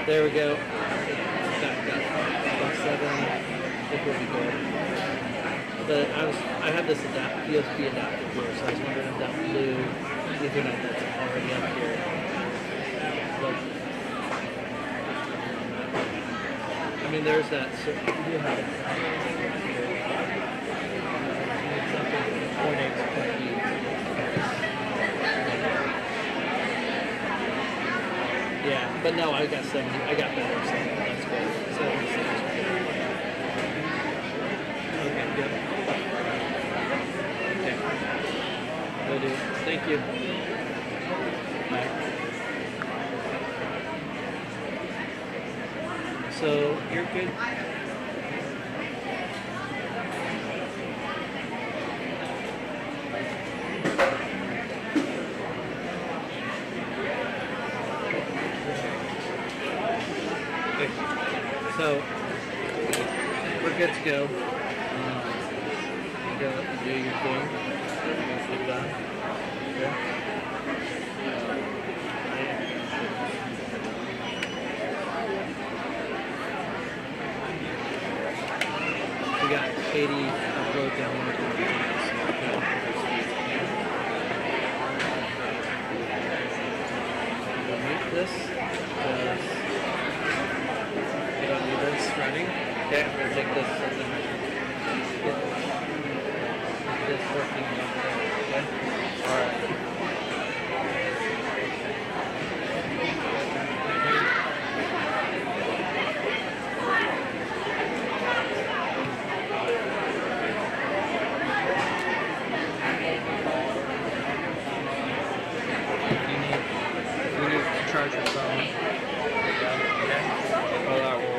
There we go. Back up. 7. I think we'll be good. I have this USB adapter here, so I was wondering if that blue Ethernet that's already up here. But, I mean, there's that. So you do have it. Yeah, but no, I got 70. I got better, so that's good. 76. Okay, good. Okay. Will do. Thank you. Bye. So you're good. So we're good to go. Go do your thing. Get done. Okay. We got 80 upload download. We'll mute this because we don't need this running. Okay, I'm going to take this and then get this working. Okay? Alright.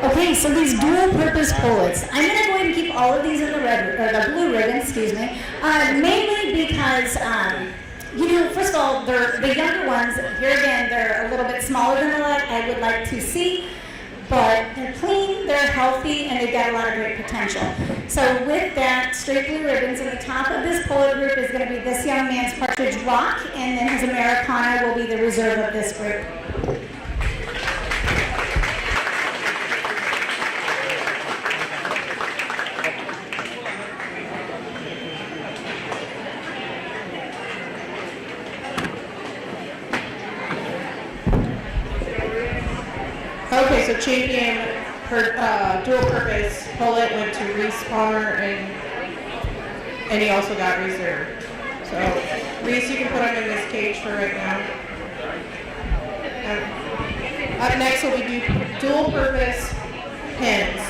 Okay, so these dual-purpose pullets, I'm going to go ahead and keep all of these in the red, or the blue ribbon, excuse me, mainly because, you know, first of all, they're the younger ones. Here again, they're a little bit smaller than I would like to see, but they're clean, they're healthy, and they've got a lot of great potential. So with that, straight blue ribbons, and the top of this pullet group is going to be this young man's Partridge Rock, and then his Americana will be the reserve of this group. Okay, so champion dual purpose pullet went to Reese Palmer, and he also got reserve. So Reese, you can put him in this cage for right now. Up next will be dual purpose pins.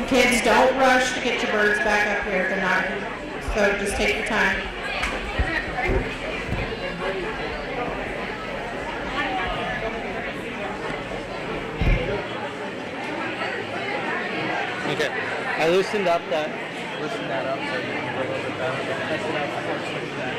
Kids, don't rush to get your birds back up here if they're not, so just take your time. Okay, I loosened that up so you can go a little bit better. Test it out before switching that.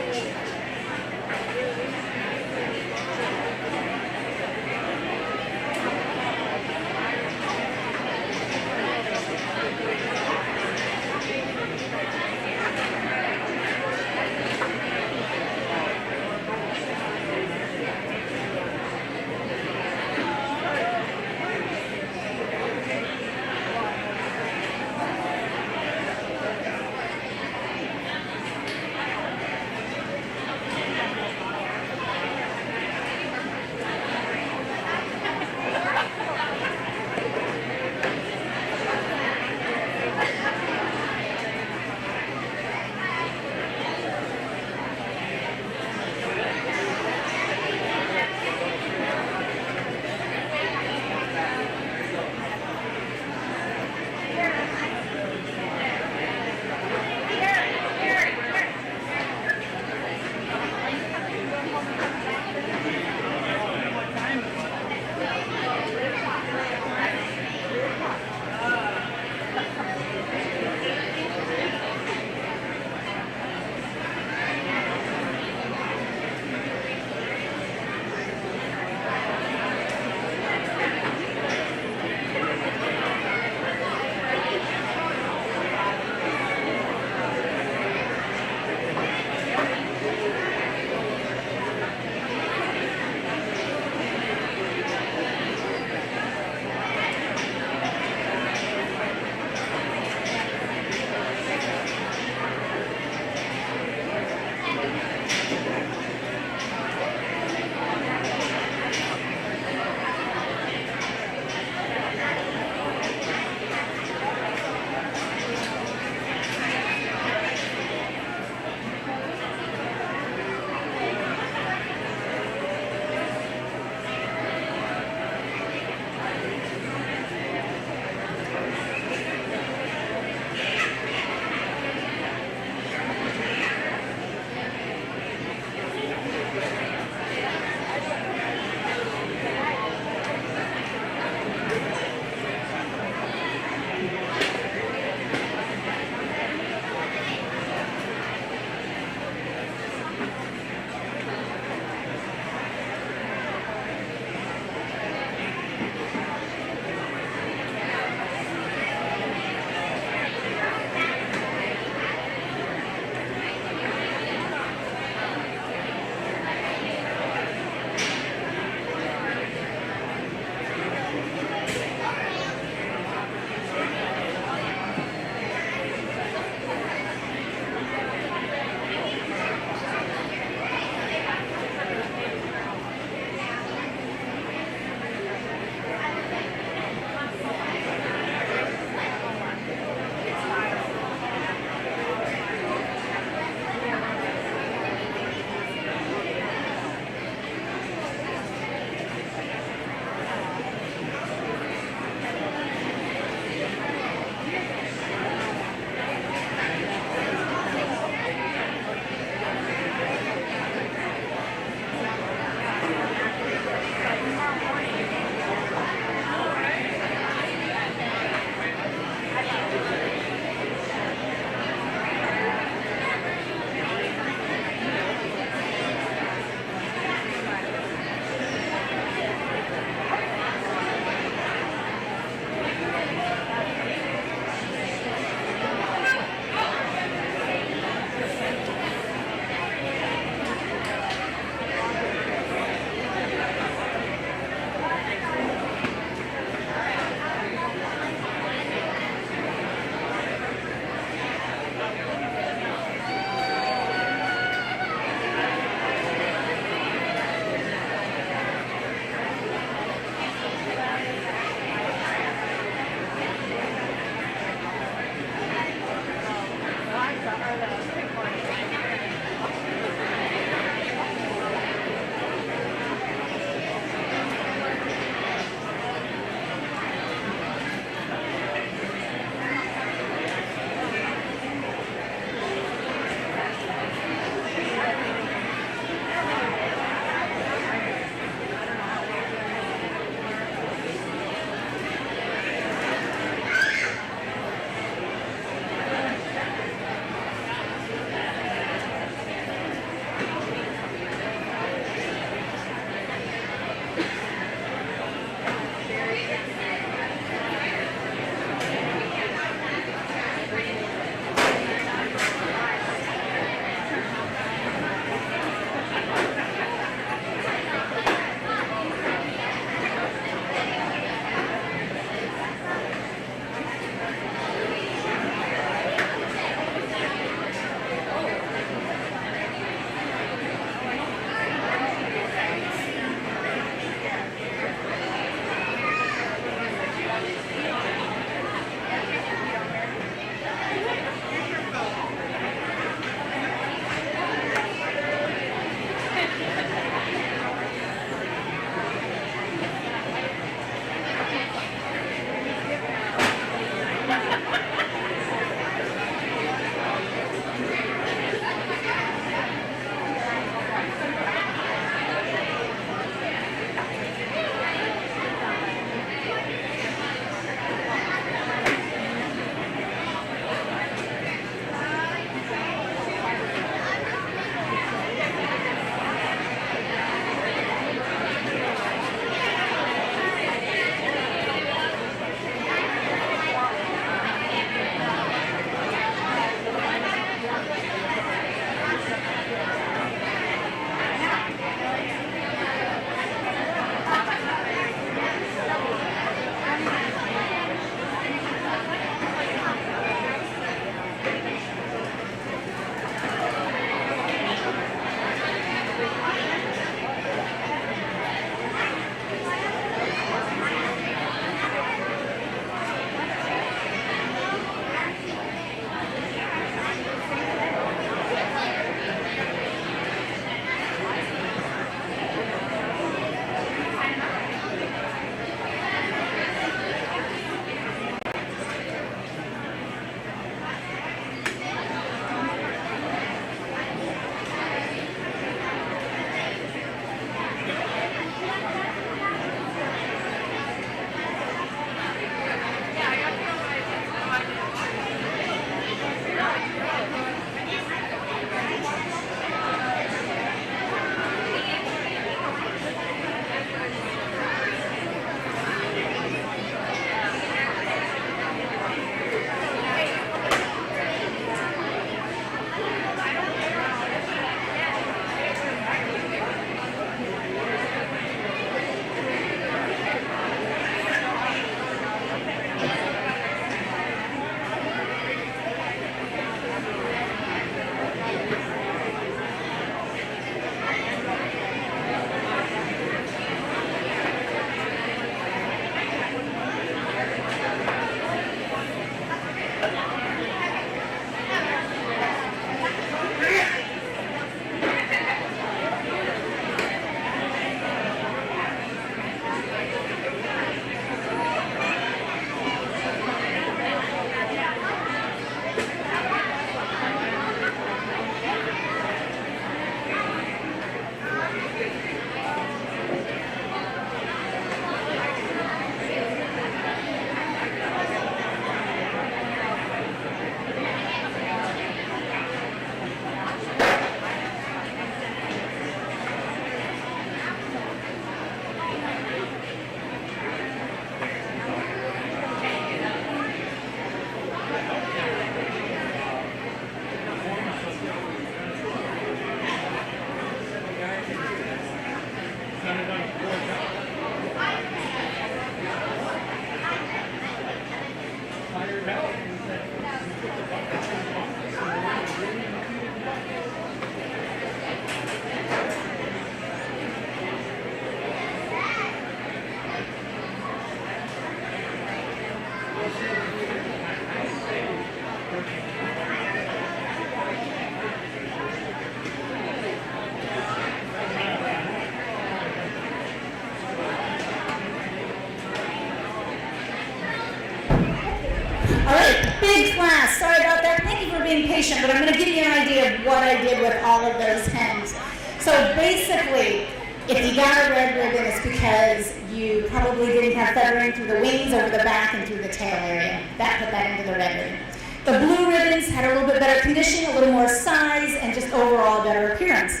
presentation, but I'm going to give you an idea of what I did with all of those hens. So basically, if you got a red ribbon, it's because you probably didn't have feathering through the wings, over the back, and through the tail area. That put that into the red ribbon. The blue ribbons had a little bit better conditioning, a little more size, and just overall better appearance.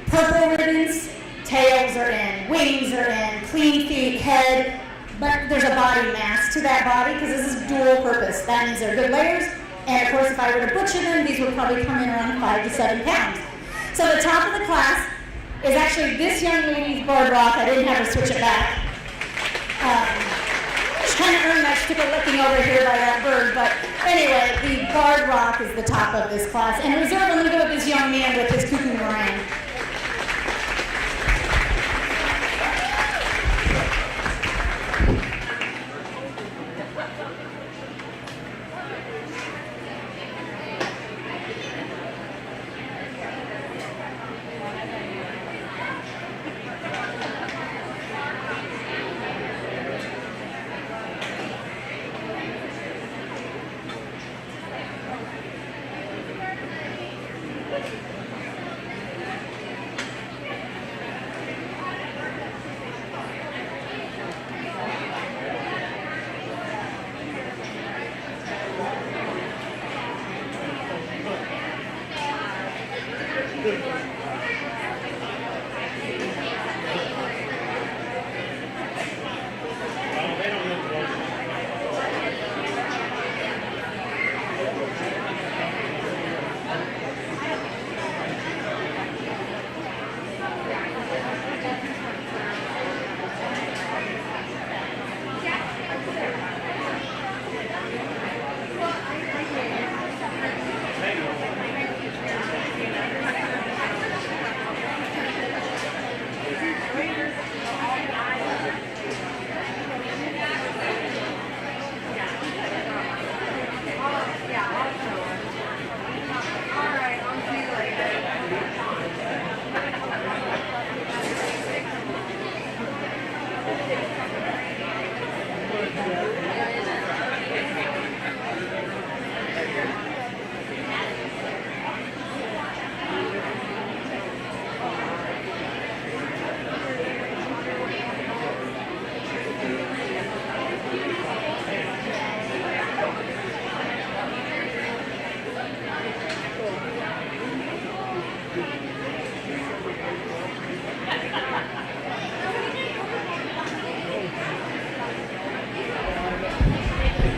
Purple ribbons, tails are in, wings are in, clean feet, head, but there's a body mass to that body because this is dual purpose. That means they're good layers, and of course if I were to butcher them, these would probably come in around 5 to 7 pounds. So the top of the class is actually this young lady's barred rock. I didn't have to switch it back. Just trying to earn that. She took a licking over here by that bird, but anyway, the barred rock is the top of this class. And reserve, I'm going to go with this young man with his cuckoo meringue.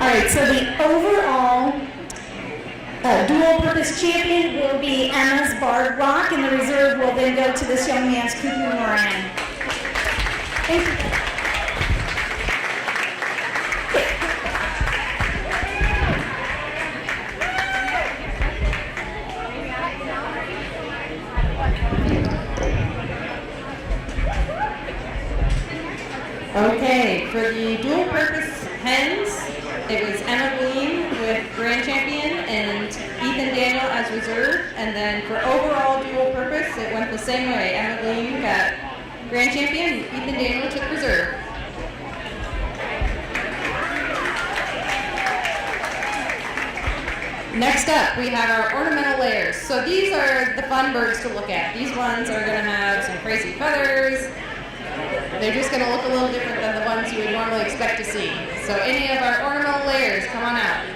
All right, so the overall dual-purpose champion will be Emma's barred rock, and the reserve will then go to this young man's cuckoo meringue. Thank you. Okay, for the dual-purpose hens, it was Emma Greene with Grand Champion and Ethan Daniel as reserve. And then for overall dual-purpose, it went the same way. Emma Greene got Grand Champion, Ethan Daniel took reserve. Next up, we have our ornamental layers. So these are the fun birds to look at. These ones are going to have some crazy feathers. They're just going to look a little different than the ones you would normally expect to see. So any of our ornamental layers, come on out.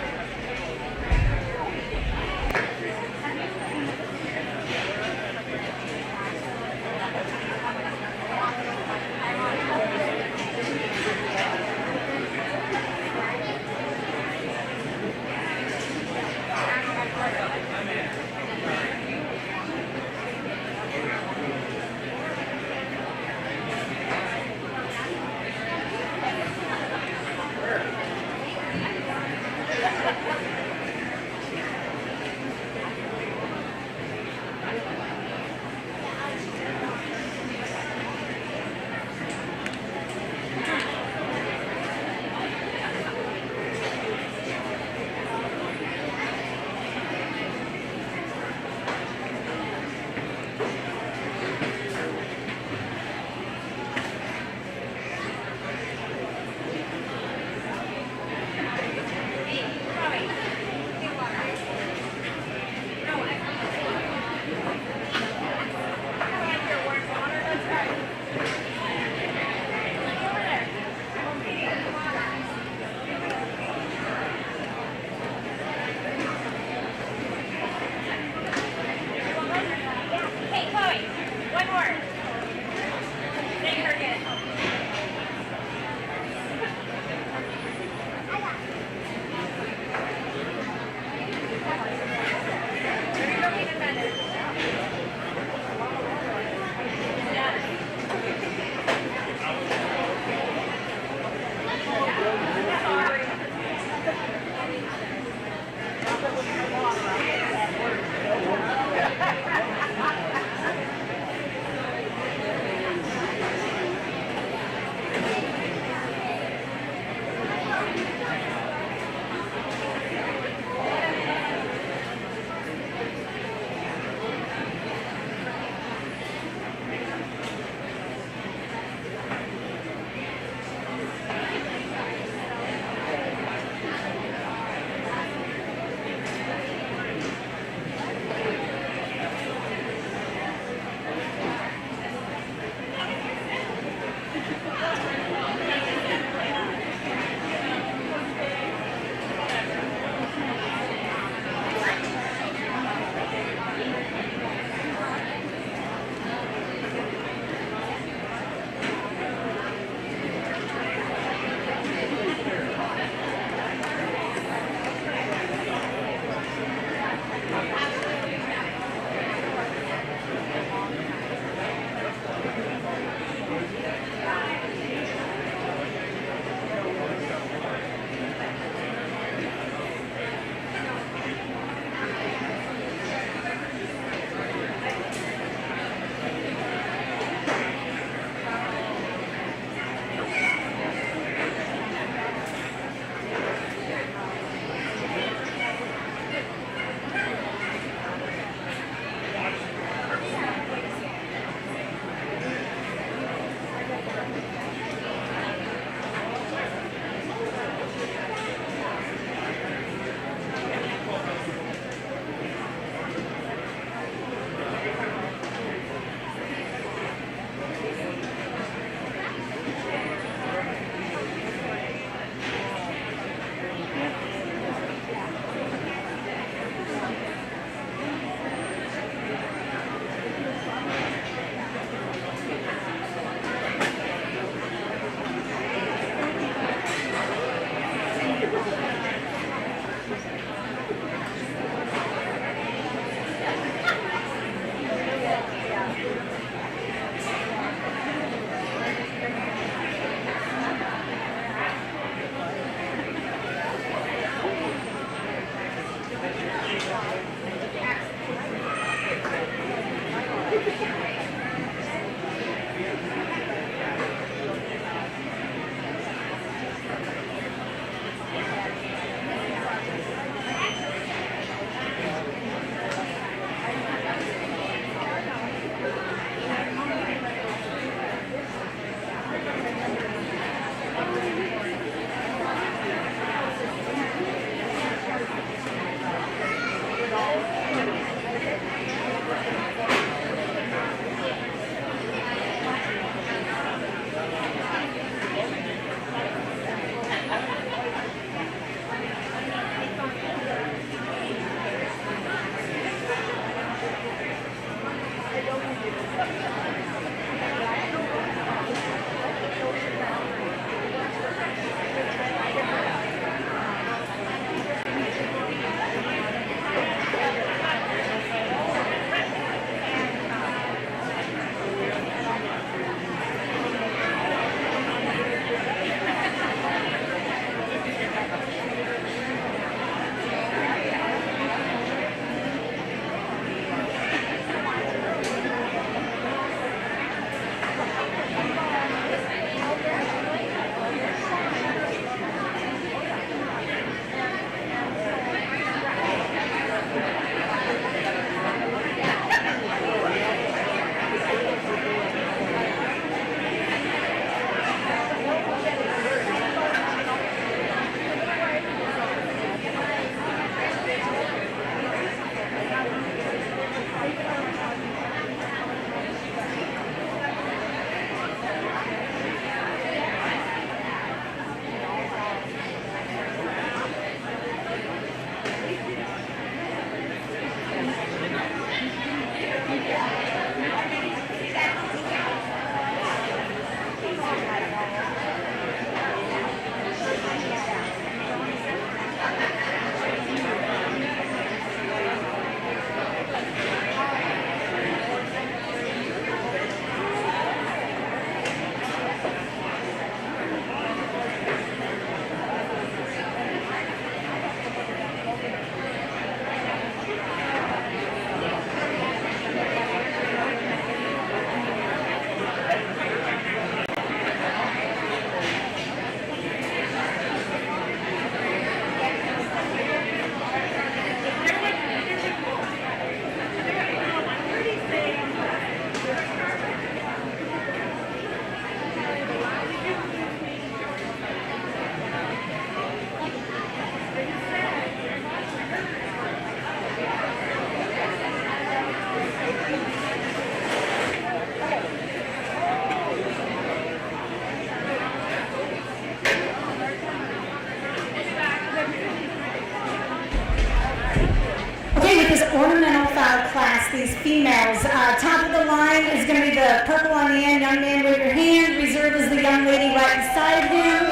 ornamental foul class, these females. Top of the line is going to be the purple on the end. Young man, wave your hand. Reserve is the young lady right beside him.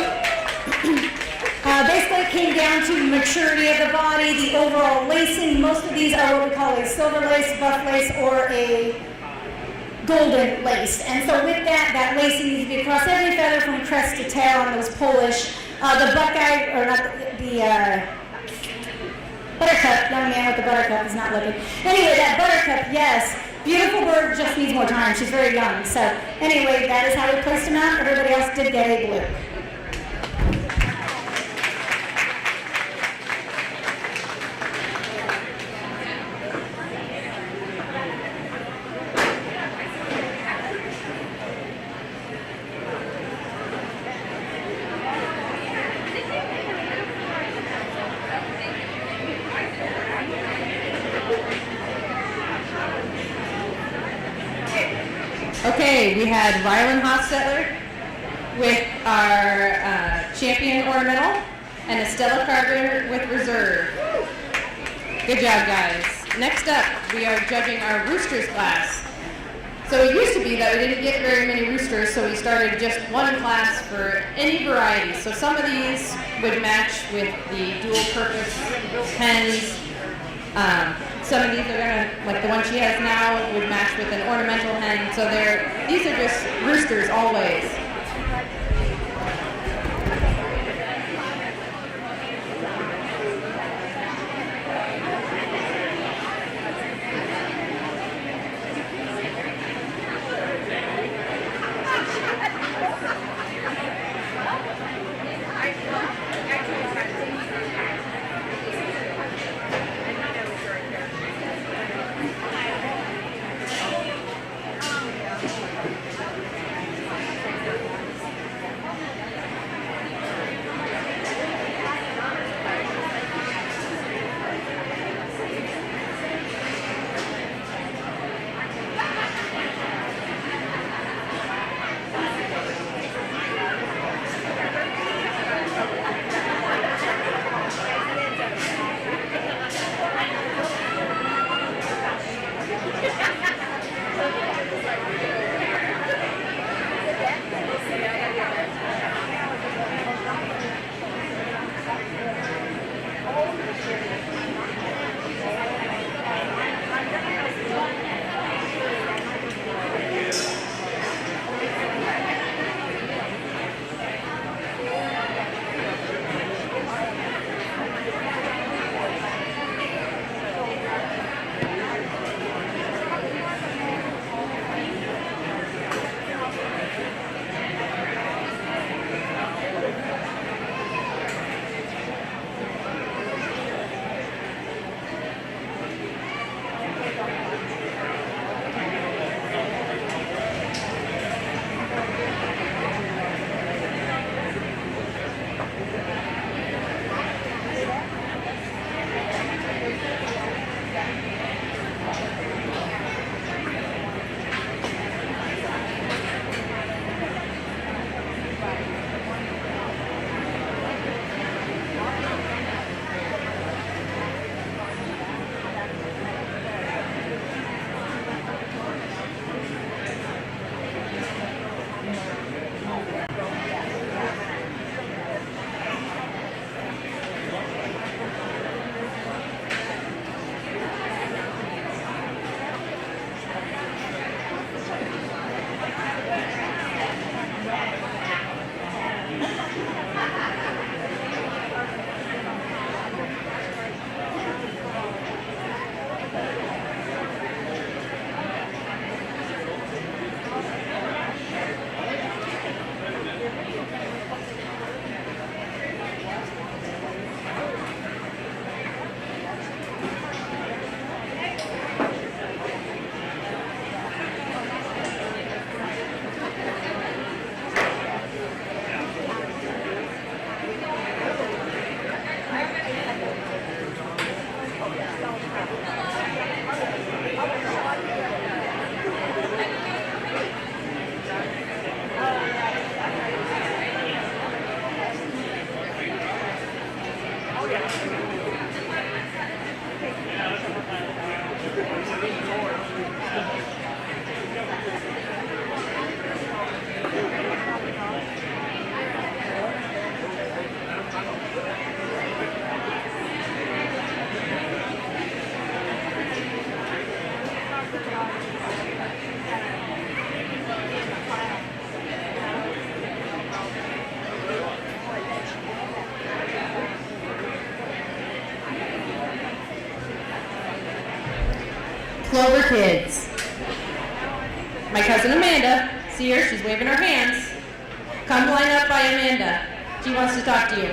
Basically, it came down to maturity of the body, the overall lacing. Most of these are what we call a silver lace, buff lace, or a golden lace. And so with that, that lacing needs to be across every feather from crest to tail on those Polish. The buckeye, or not the buttercup, young man with the buttercup is not looking. Anyway, that buttercup, yes. Beautiful bird, just needs more time. She's very young. So anyway, that is how we placed them out. Everybody else did get a blue. Okay, we had Rylan Hostetler with our champion ornamental and Estella Carter with reserve. Good job, guys. Next up, we are judging our roosters class. So it used to be that we didn't get very many roosters, so we started just one class for any variety. So some of these would match with the dual purpose hens. Some of these are gonna, like the one she has now, would match with an ornamental hen. So these are just roosters always. Clover kids. My cousin Amanda, see her, she's waving her hands. Come line up by Amanda. She wants to talk to you.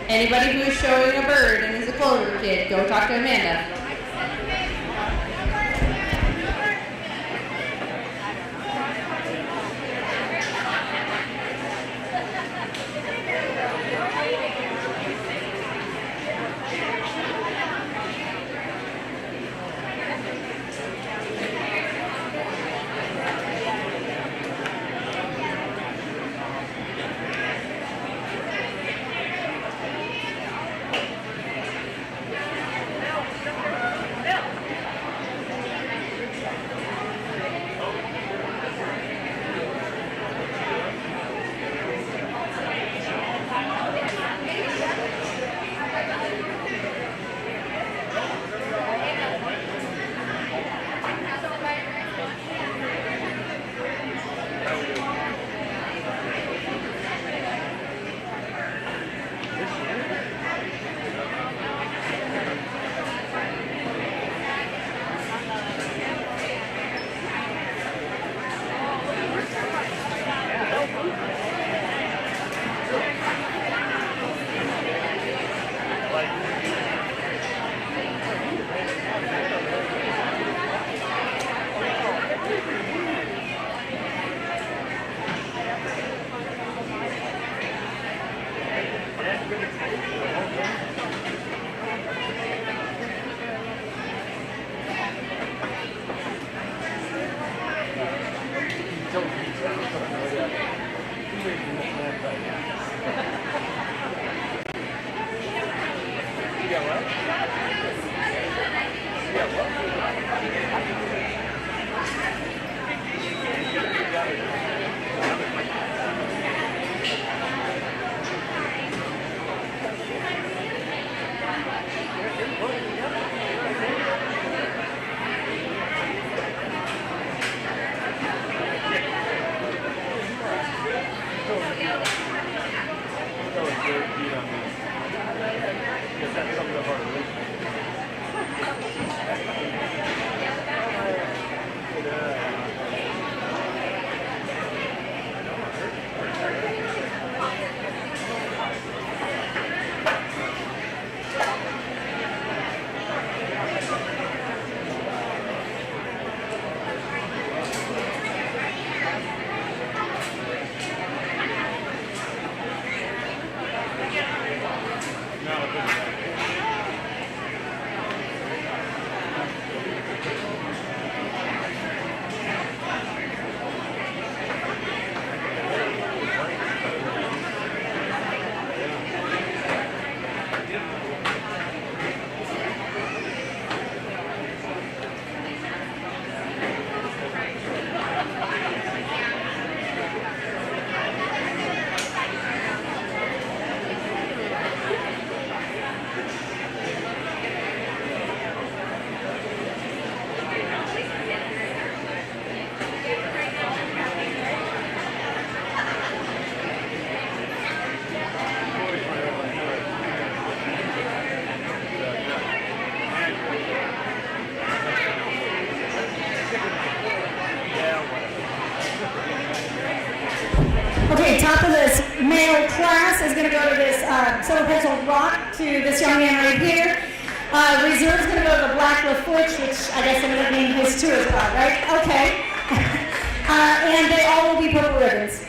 Anybody who is showing a bird and is a Clover kid, go talk to Amanda. Okay, top of this male class is going to go to this silver pencil rock to this young man right here. Reserve is going to go to the black LaFourche, which I guess ended up being his too as well, right? Okay. And they all will be purple ribbons.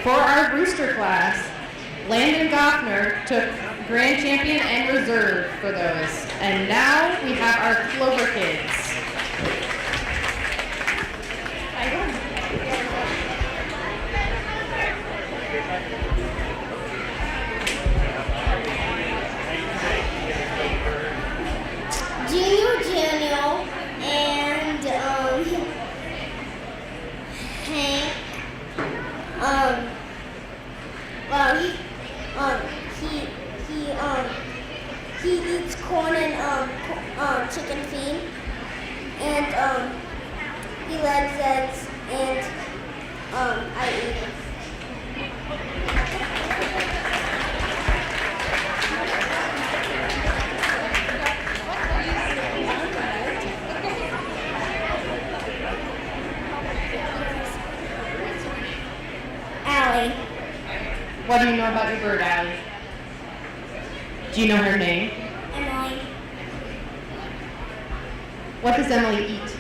for our rooster class, Landon Goffner took grand champion and reserve for those. And now we have our Clover kids. Daniel, and Hank. He eats corn and chicken feed, and he likes eggs, and I eat it. Allie. What do you know about your bird, Allie? Do you know her name? Emily. What does Emily eat?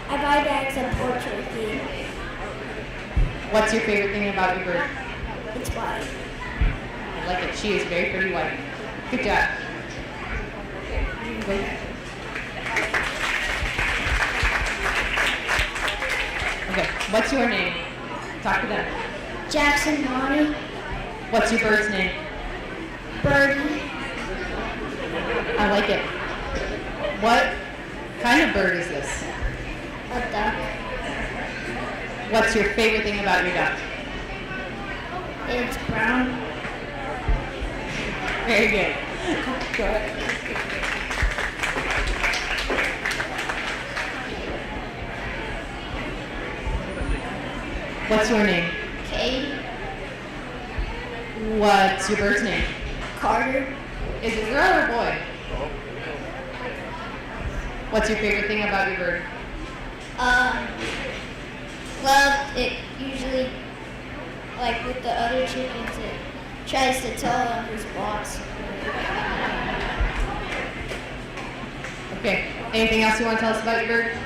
I buy bags of poultry feed. What's your favorite thing about your bird? It's white. I like it. She is very pretty white. Good job. Okay, what's your name? Talk to them. Jackson Bonnie. What's your bird's name? Birdie. I like it. What kind of bird is this? A duck. What's your favorite thing about your duck? It's brown. Very good. Go ahead. What's your name? Kate. What's your bird's name? Carter. Is it girl or boy? What's your favorite thing about your bird? Well, it usually, like with the other chickens, it tries to tell them who's boss. Okay. Anything else you want to tell us about your bird?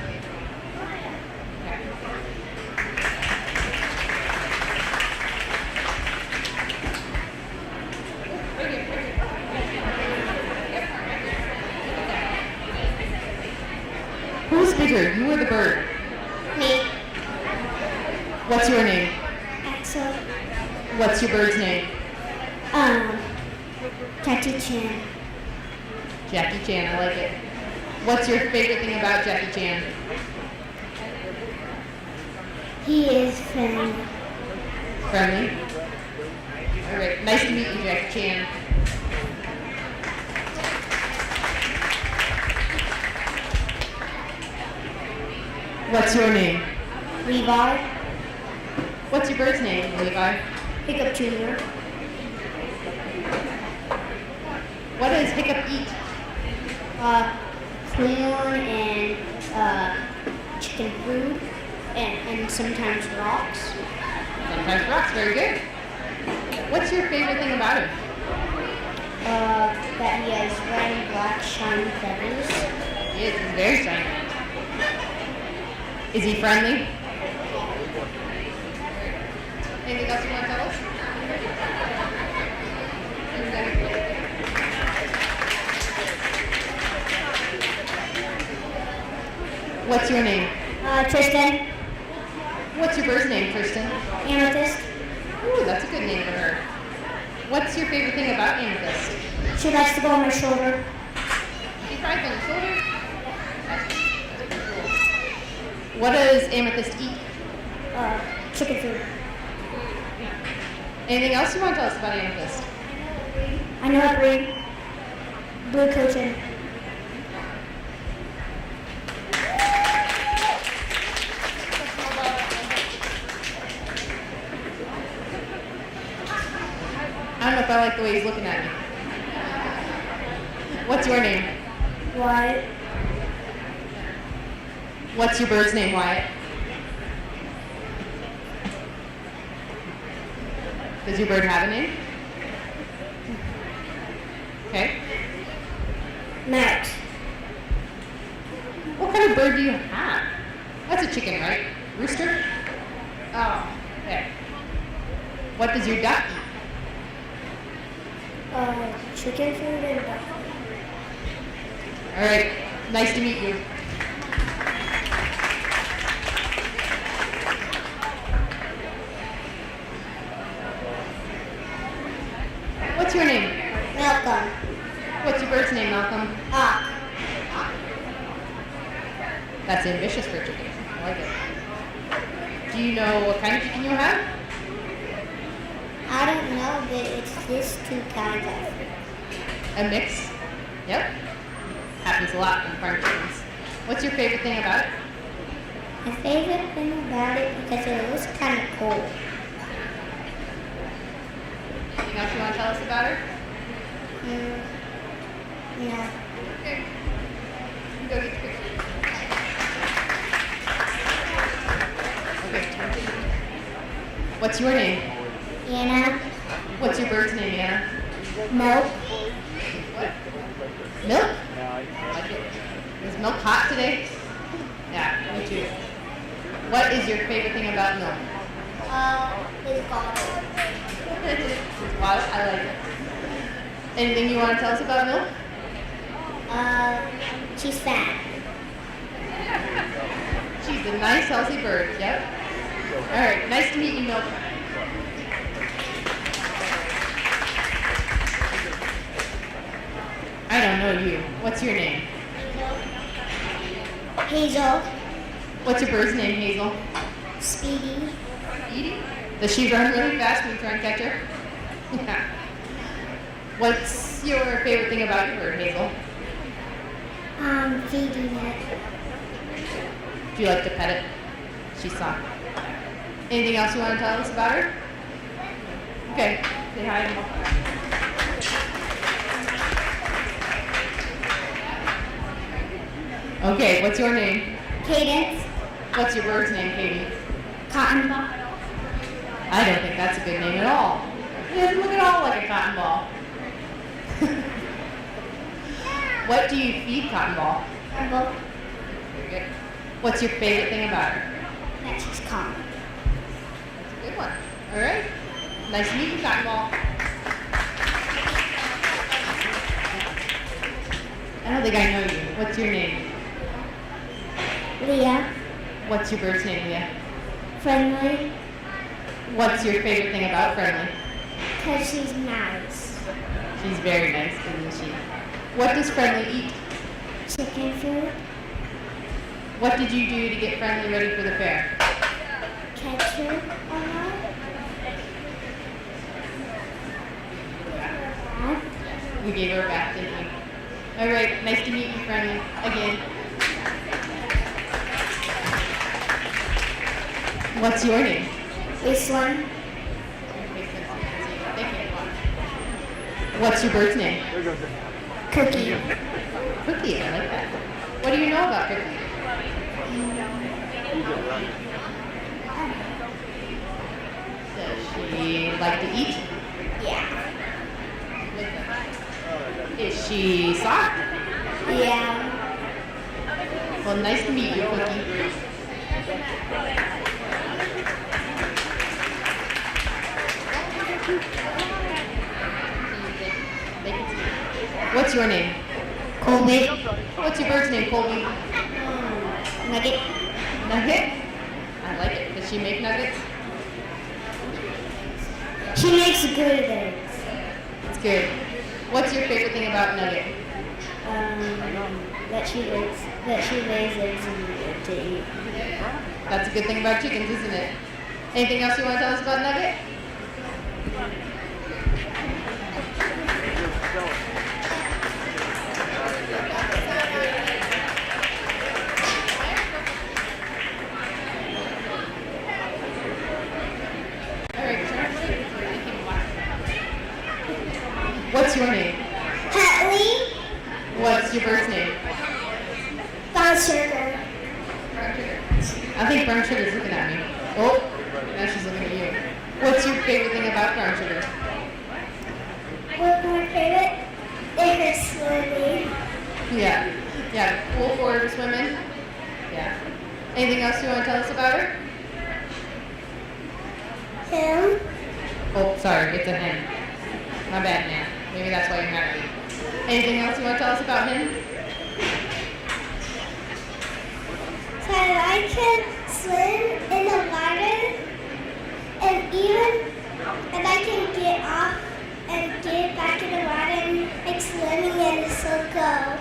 Who's bigger, you or the bird? Me. What's your name? Axel. What's your bird's name? Jackie Chan. Jackie Chan, I like it. What's your favorite thing about Jackie Chan? He is friendly. Friendly? All right, nice to meet you, Jackie Chan. What's your name? Levi. What's your bird's name, Levi? Hiccup Jr. What does Hiccup eat? Corn and chicken food and sometimes rocks. Sometimes rocks, very good. What's your favorite thing about him? That he has red and black shiny feathers. He is, he's very shiny. Is he friendly? Anything else you want to tell us? What's your name? Tristan. What's your bird's name, Tristan? Amethyst. Ooh, that's a good name for her. What's your favorite thing about Amethyst? She likes to go on my shoulder. She cries on your shoulder? That's pretty cool. What does Amethyst eat? Chicken food. Anything else you want to tell us about Amethyst? I know how to read. Blue coaching. I don't know if I like the way he's looking at me. What's your name? Wyatt. What's your bird's name, Wyatt? Does your bird have a name? Okay. Max. of bird do you have? That's a chicken, right? Rooster? Oh, okay. What does your duck eat? Chicken food and duck. All right, nice to meet you. What's your name? Malcolm. What's your bird's name, Malcolm? That's ambitious for a chicken. I like it. Do you know what kind of chicken you have? I don't know, but it's this two kinds of. A mix? Yep. Happens a lot in farm chickens. What's your favorite thing about it? My favorite thing about it because it looks kind of cool. Anything else you want to tell us about her? Yeah. Okay. You go get the picture. Okay. What's your name? Anna. What's your bird's name, Anna? Milk. What? Milk? Like it. Is milk hot today? Yeah, me too. What is your favorite thing about milk? It's called. It's wild. I like it. Anything you want to tell us about milk? She's fat. She's a nice, healthy bird. Yep. All right. Nice to meet you, Milk. I don't know you. What's your name? Hazel. What's your bird's name, Hazel? Speedy. Edie? Does she run really fast when you try and catch her? Yeah. What's your favorite thing about your bird, Hazel? Feeding it. Do you like to pet it? She's soft. Anything else you want to tell us about her? Okay. Say hi. Okay, what's your name? Cadence. What's your bird's name, Katie? Cotton ball. I don't think that's a good name at all. It doesn't look at all like a cotton ball. What do you feed Cotton Ball? Very good. What's your favorite thing about her? That she's calm. That's a good one. All right. Nice to meet you, Cotton Ball. I don't think I know you. What's your name? Leah. What's your bird's name, Leah? Friendly. What's your favorite thing about Friendly? Because she's nice. She's very nice, isn't she? What does Friendly eat? Chicken food. What did you do to get Friendly ready for the fair? Catch her We gave her a bath, didn't we? All right, nice to meet you, Friendly, again. What's your name? This one. What's your bird's name? Cookie. Cookie, I like that. What do you know about Cookie? Does she like to eat? Yeah. Is she soft? Yeah. Well, nice to meet you, Cookie. What's your name? Colby. What's your bird's name, Colby? Nugget. Nugget? I like it. Does she make nuggets? She makes good eggs. It's good. What's your favorite thing about Nugget? That she lays eggs and to eat. That's a good thing about chickens, isn't it? Anything else you want to tell us about Nugget? What's your name? Hatley. What's your bird's name? Brown sugar. Brown sugar. I think Brown Sugar's looking at me. Oh, now she's looking at you. What's your favorite thing about Brown Sugar? What's my favorite? It hurts slowly. Yeah. Yeah, cool for her to swim in. Anything else you want to tell us about her? Him. Oh, sorry, it's a him. My bad, man. Maybe that's why you're mad at me. Anything else you want to tell us about him? That I can swim in the water, and even if I can get off and get back in the water and like swimming and so go.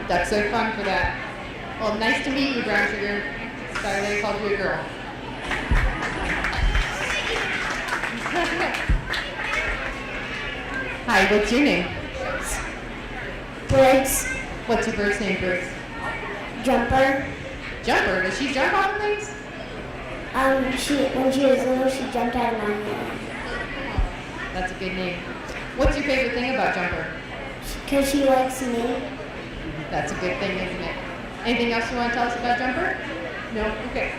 That's so fun for that. Well, nice to meet you, Brown Sugar. Sorry that I called you a girl. Hi, what's your name? Birds. What's your bird's name, Birds? Jumper. Jumper. Does she jump on things? When she was little, she jumped out of my hand. That's a good name. What's your favorite thing about Jumper? Because she likes me. That's a good thing, isn't it? Anything else you want to tell us about Jumper? No? Okay.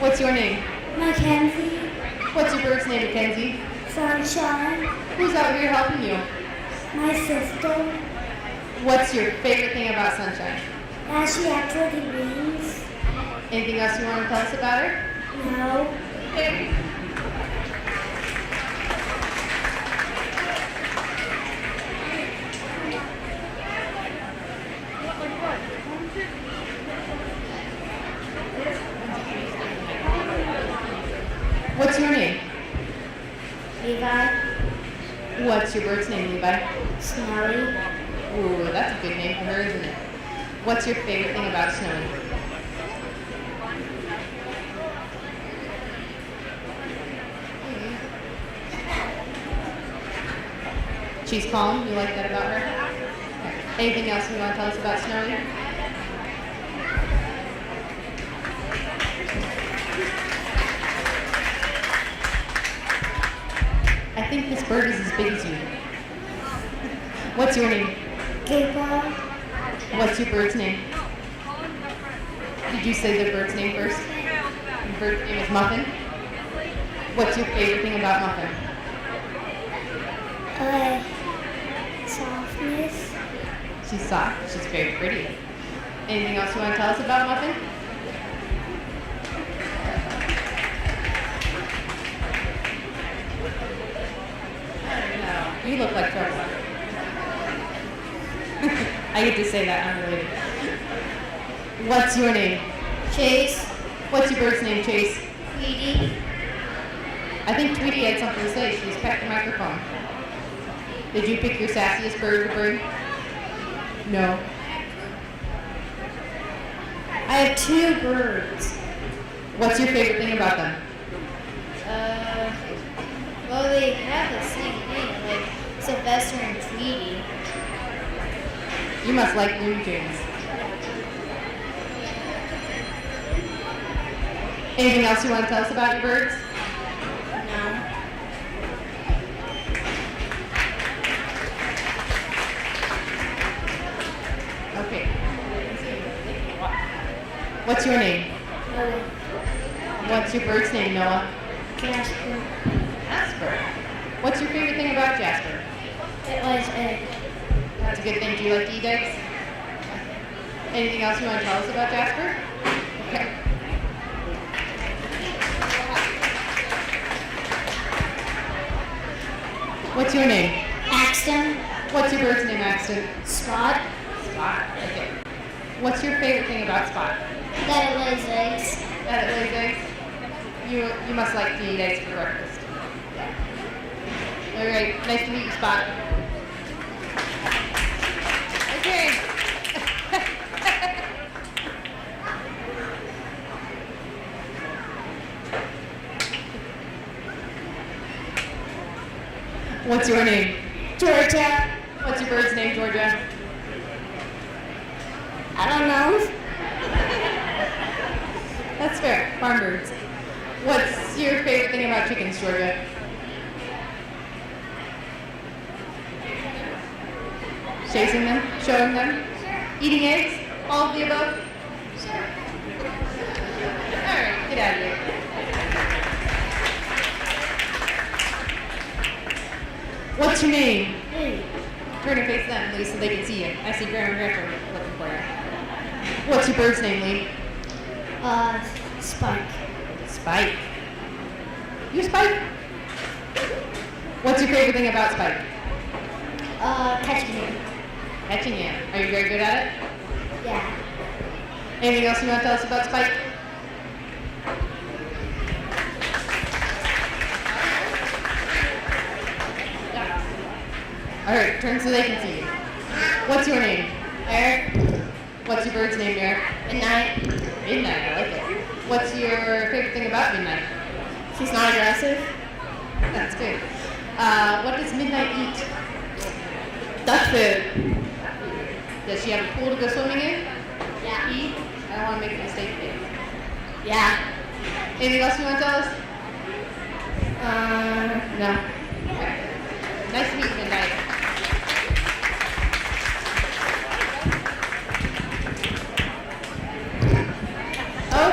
What's your name? Mackenzie. What's your bird's name, Mackenzie? Sunshine. Who's out here helping you? My sister. What's your favorite thing about Sunshine? Now she actually wings. Anything else you want to tell us about her? No. Okay. What's your name? Levi. What's your bird's name, Levi? Snowy. Ooh, that's a good name for her, isn't it? What's your favorite thing about Snowy? She's calm. You like that about her? Anything else you want to tell us about Snowy? I think this bird is as big as you. What's your name? Gabriel. What's your bird's name? Did you say the bird's name first? Your bird's name is Muffin? What's your favorite thing about Muffin? Softness. She's soft. She's very pretty. Anything else you want to tell us about Muffin? No, you look like trouble. I get to say that unrelated. What's your name? Chase. What's your bird's name, Chase? Tweety. I think Tweety had something to say. She's pecked the microphone. Did you pick your sassiest bird to bring? No. I have two birds. What's your favorite thing about them? Well, they have the same name, like Sylvester and Tweety. You must like Looney Tunes. Anything else you want to tell us about your birds? No. Okay. What's your name? What's your bird's name, Noah? Jasper. Jasper. What's your favorite thing about Jasper? It was egg. That's a good thing. Do you like to eat eggs? Anything else you want to tell us about Jasper? Okay. What's your name? Axton. What's your bird's name, Axton? Spot. Spot. Okay. What's your favorite thing about Spot? That it lays eggs. That it lays eggs? You must like to eat eggs for breakfast. All right. Nice to meet you, Spot. Okay. What's your name? Georgia. What's your bird's name, Georgia? I don't know. That's fair. Farm birds. What's your favorite thing about chickens, Georgia? Chasing them? Showing them? Eating eggs? All of the above? Alright, get out of here. What's your name? Turn and face them, Lee, so they can see you. I see Grandma and Grandpa looking for you. What's your bird's name, Lee? Spike. Spike. You Spike? What's your favorite thing about Spike? Catching him. Catching him. Are you very good at it? Yeah. Anything else you want to tell us about Spike? All right, turn so they can see you. What's your name? Eric. What's your bird's name, Eric? Midnight. Midnight, I like it. What's your favorite thing about Midnight? She's not aggressive. That's good. What does Midnight eat? Duck food. Does she have a pool to go swimming in? Yeah. Eat? I don't want to make a mistake again. Yeah. Anything else you want to tell us? No. Okay. Nice to meet you, Midnight.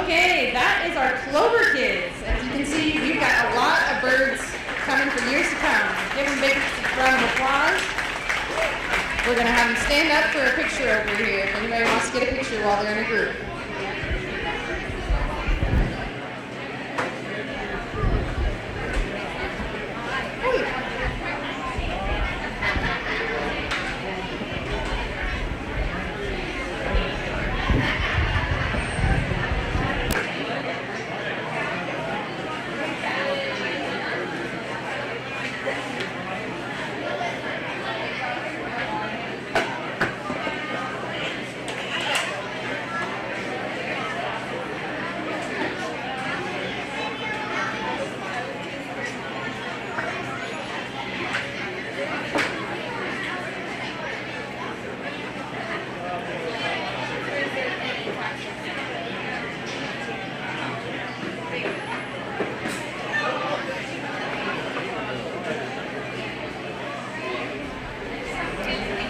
Okay, that is our Clover kids. As you can see, we've got a lot of birds coming for years to come. Give them a big round of applause. We're going to have them stand up for a picture over here if anybody wants to get a picture while they're in a group.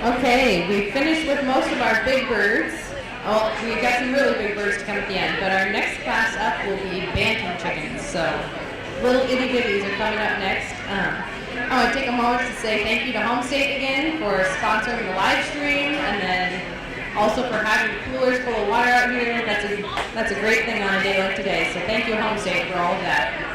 Okay, we finished with most of our big birds. Oh, we got some really big birds to come at the end, but our next class up will be bantam chickens. So little itty bitties are coming up next. I want to take a moment to say thank you to Home State again for sponsoring the live stream, and then also for having coolers full of water out here. That's a great thing on a day like today. So thank you, Home State, for all of that.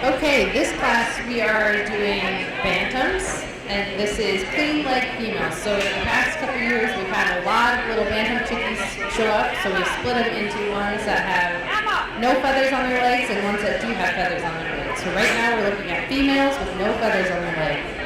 Okay, this class we are doing bantams, and this is clean leg females. So in the past couple years, we've had a lot of little bantam chickies show up, so we split them into ones that have no feathers on their legs and ones that do have feathers on their legs. So right now we're looking at females with no feathers on their legs.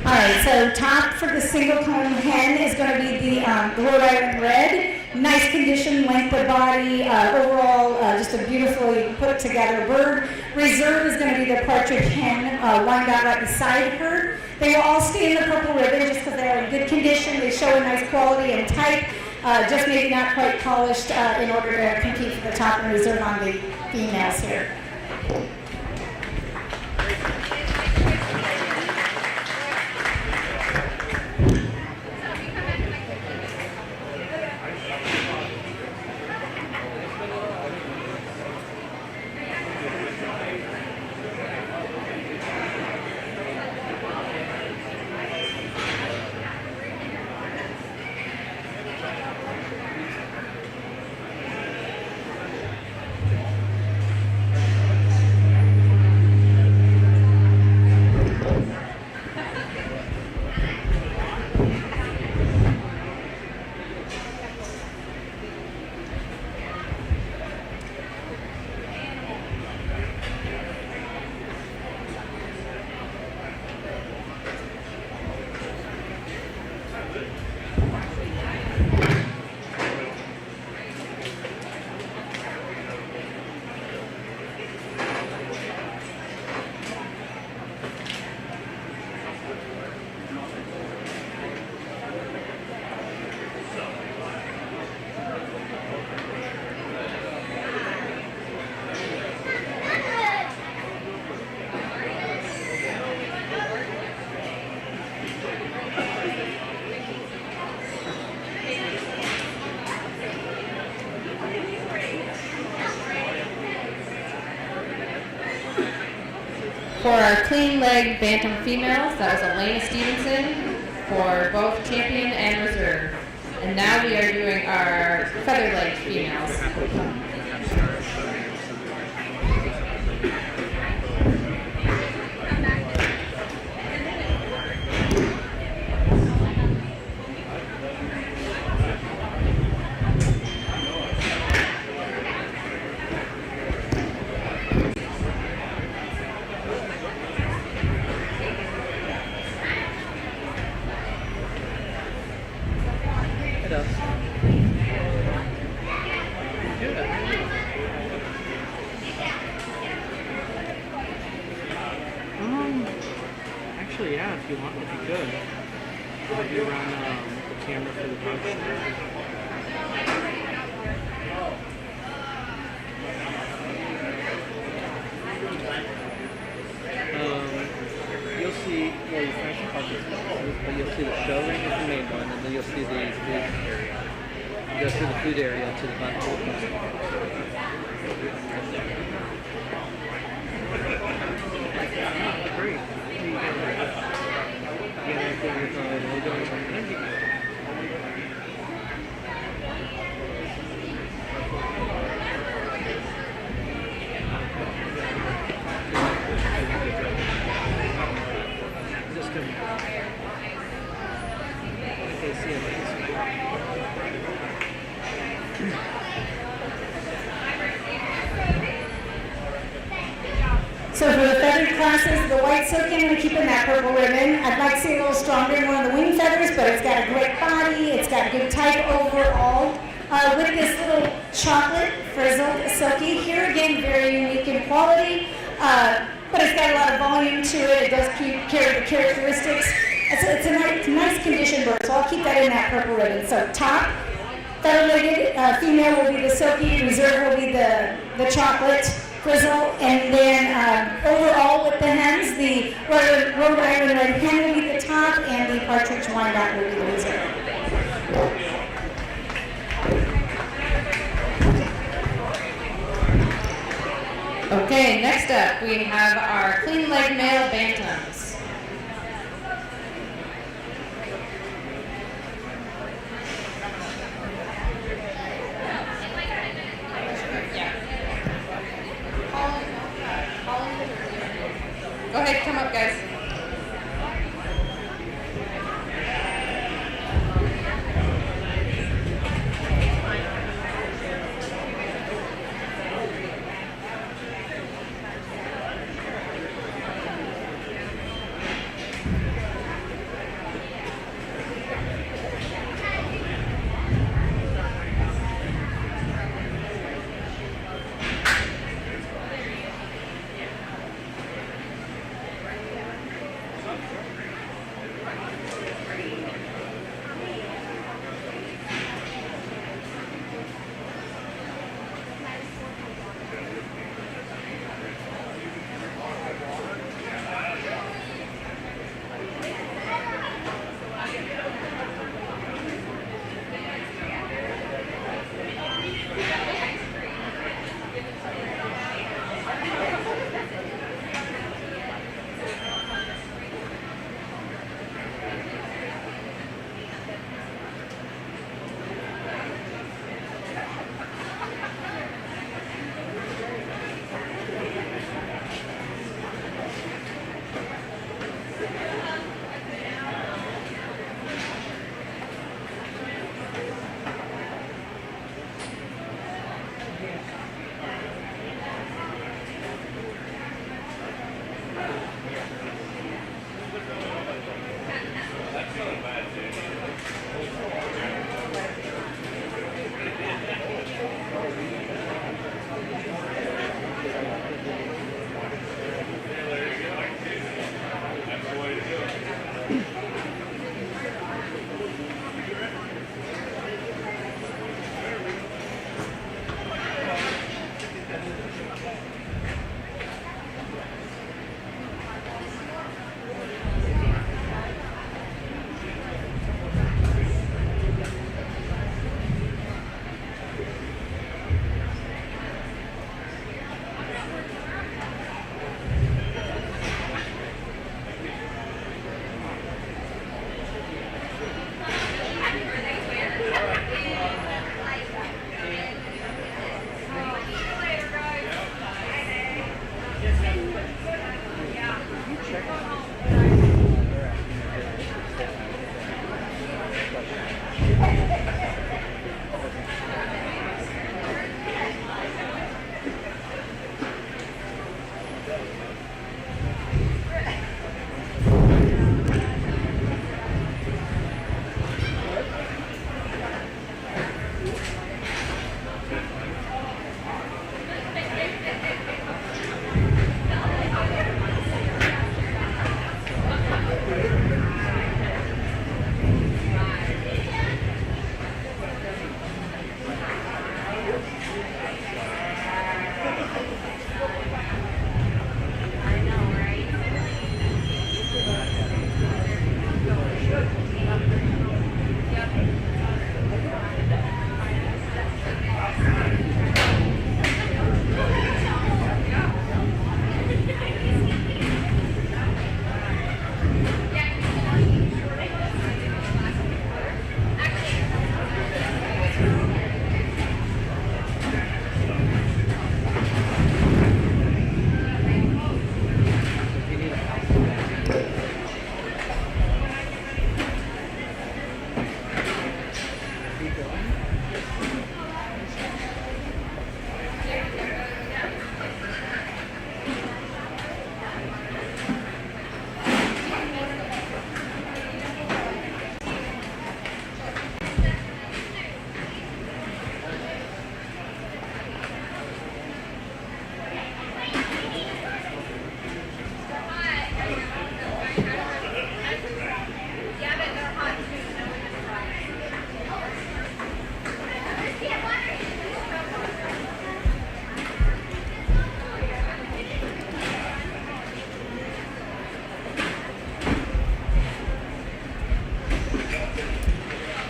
All right, so top for the single cone hen is going to be the Rhode Island Red. Nice condition, length of body, overall just a beautifully put together bird. Reserve is going to be the partridge hen, one got right beside her. They will all stay in the purple ribbon just because they're in good condition. They show a nice quality and type, just maybe not quite polished in order to compete for the top and reserve on the females here. For our clean leg bantam females, that was Elena Stevenson for both champion and reserve. And now we are doing our feather leg females. It does. Actually, yeah, if you want, if you could. If you run the camera for the box. You'll see, well, you finish the parking spaces, but you'll see the show ring is the main one, and then you'll see the food area. You go through the food area to the left of the bus. Great. Again, I think it's logo or something. Just come here. Okay, see you later. So for the feathered classes, the white silky, I'm going to keep in that purple ribbon. I'd like to see a little stronger in one of the wing feathers, but it's got a great body. It's got good type overall. With this little chocolate frizzled silky, here again, very unique in quality, but it's got a lot of volume to it. It does carry the characteristics. It's a nice condition bird, so I'll keep that in that purple ribbon. So top, feather-legged female will be the silky, reserve will be the chocolate frizzle, and then overall with the hens, the Rhode Island red hen will be the top, and the partridge wyandotte will be the reserve. Okay, next up we have our clean leg male bantams. Go ahead, come up, guys.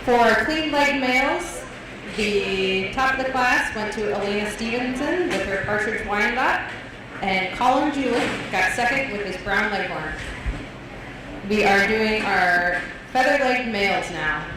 For clean leg males, the top of the class went to Elena Stevenson with her Partridge Wyandotte, and Colin Jewett got second with his brown leghorn. We are doing our feather leg males now.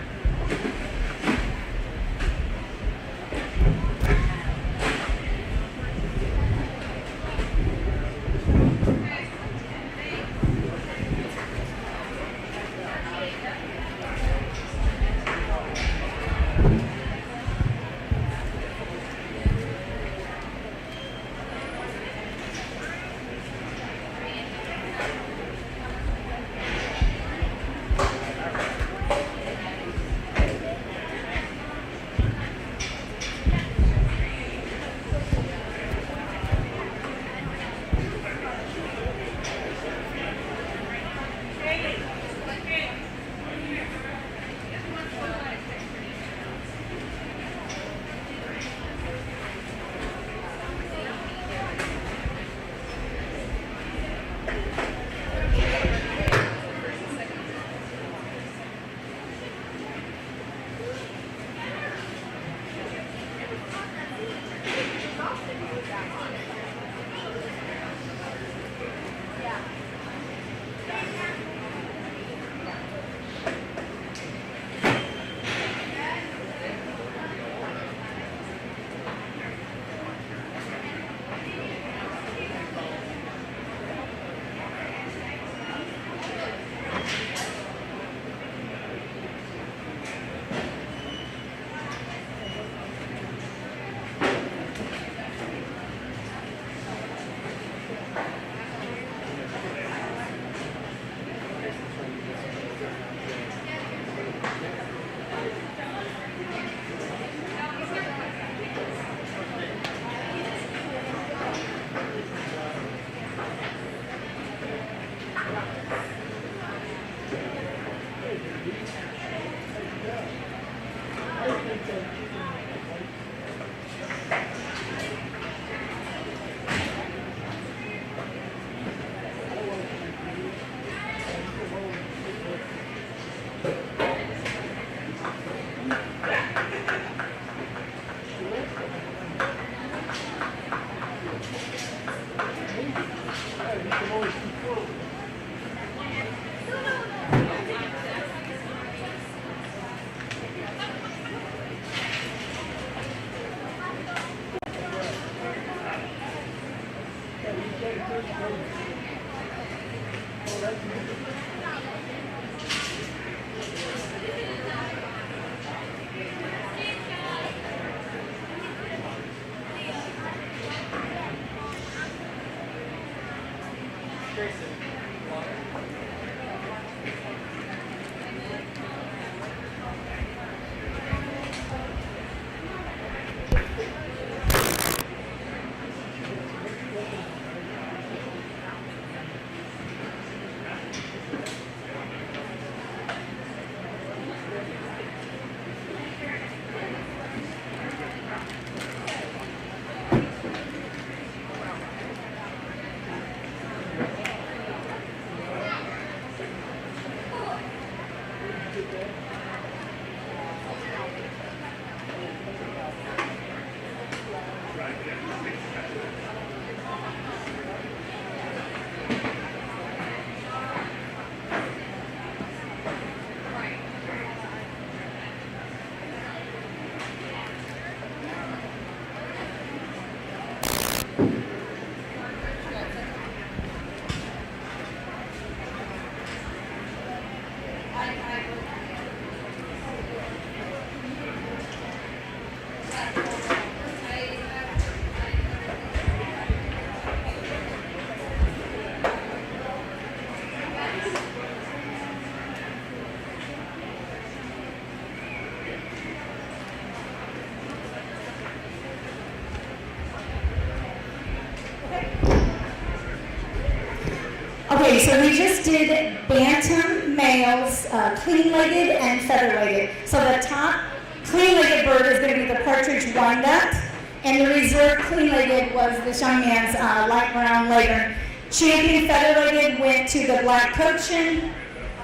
Okay, so we just did bantam males, clean-legged and feather-legged. So the top clean-legged bird is going to be the partridge wyandotte, and the reserve clean-legged was this young man's light brown leghorn. Champion feather-legged went to the black cochin,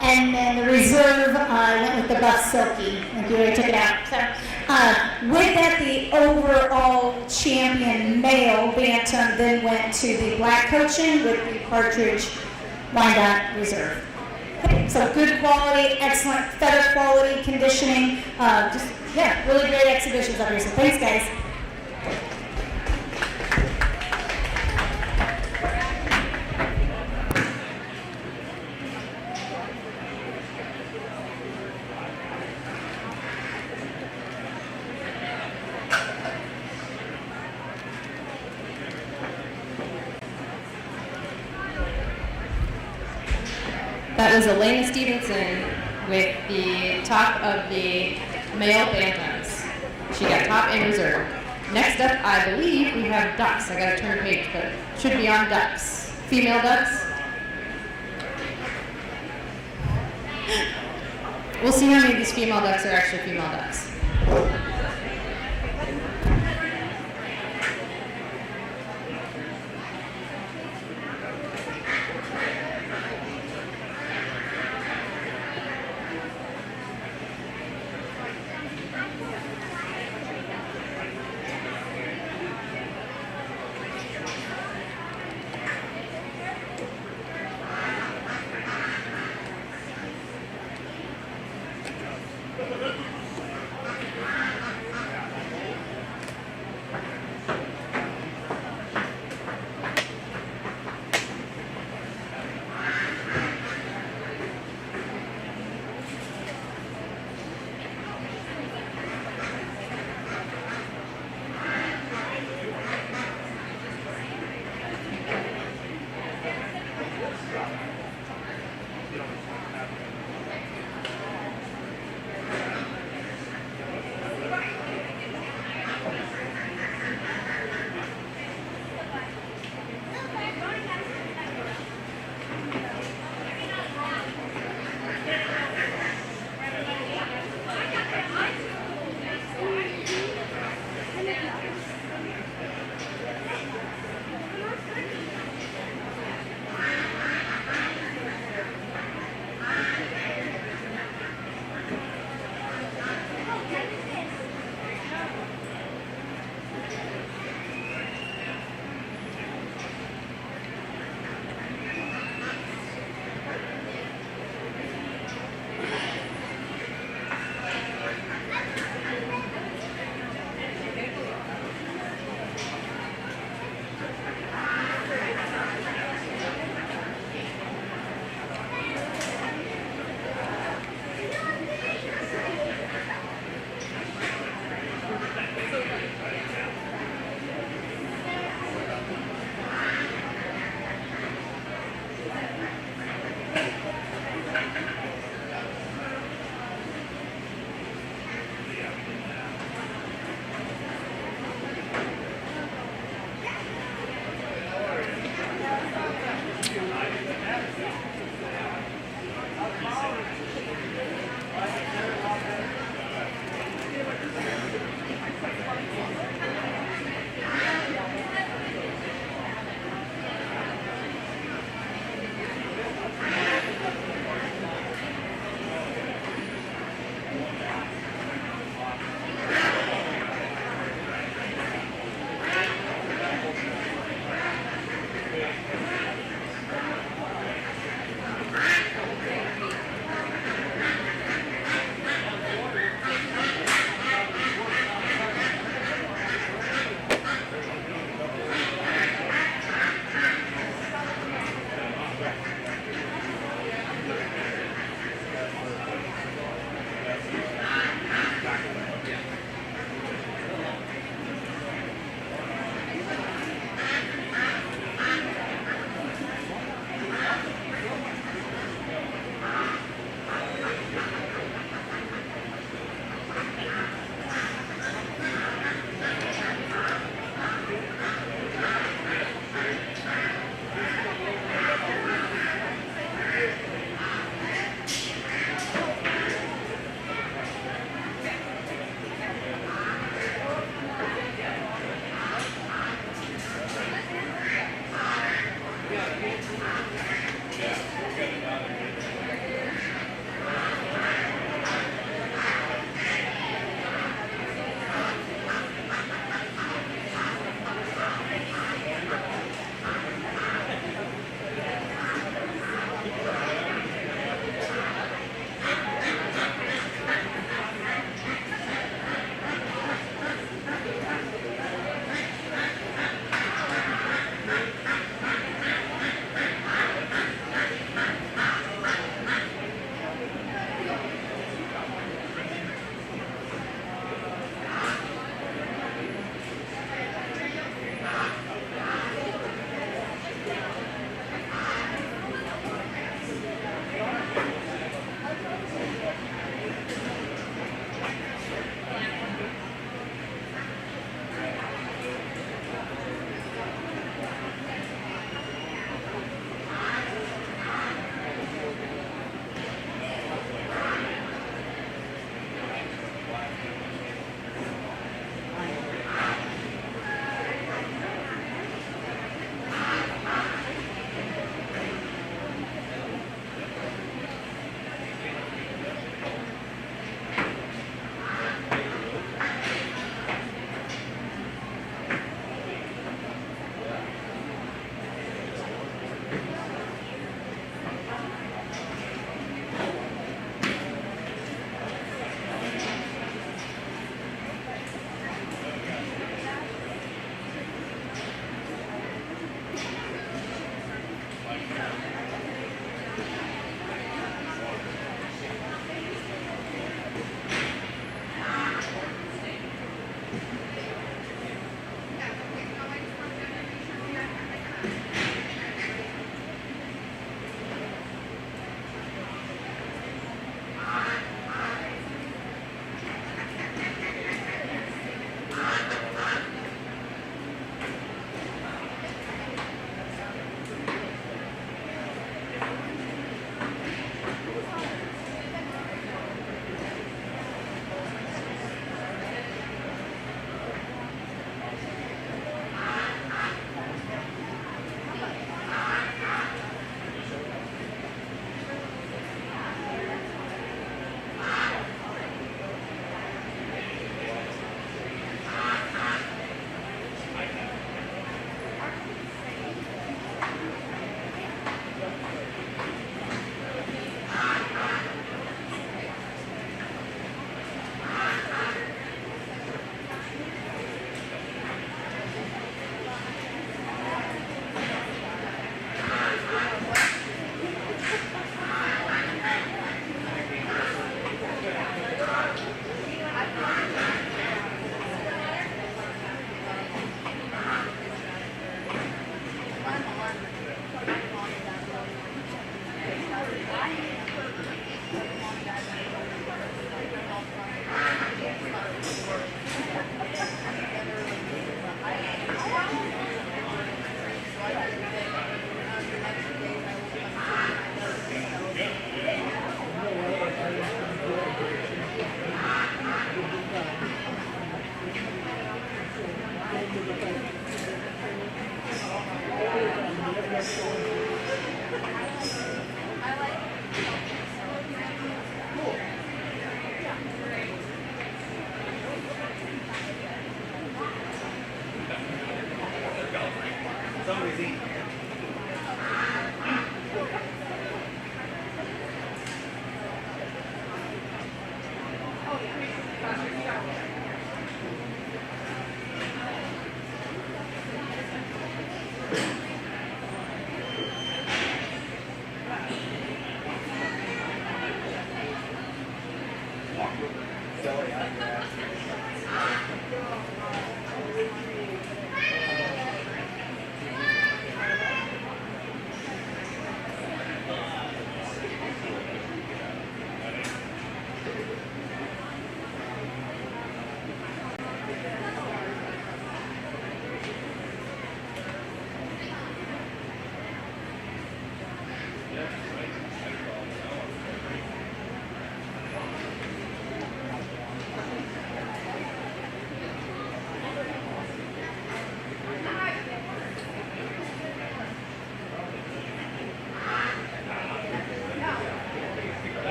and then the reserve went with the buff silky. Like you already took it out. So with that, the overall champion male bantam then went to the black cochin with the partridge wyandotte reserve. Okay, so good quality, excellent feather quality, conditioning, really great exhibitions up here. So thanks, guys. That was Elena Stevenson with the top of the male bantams. She got top and reserve. Next up, I believe we have ducks. I gotta turn the page, but it should be on ducks. Female ducks. We'll see how many of these female ducks are actually female ducks.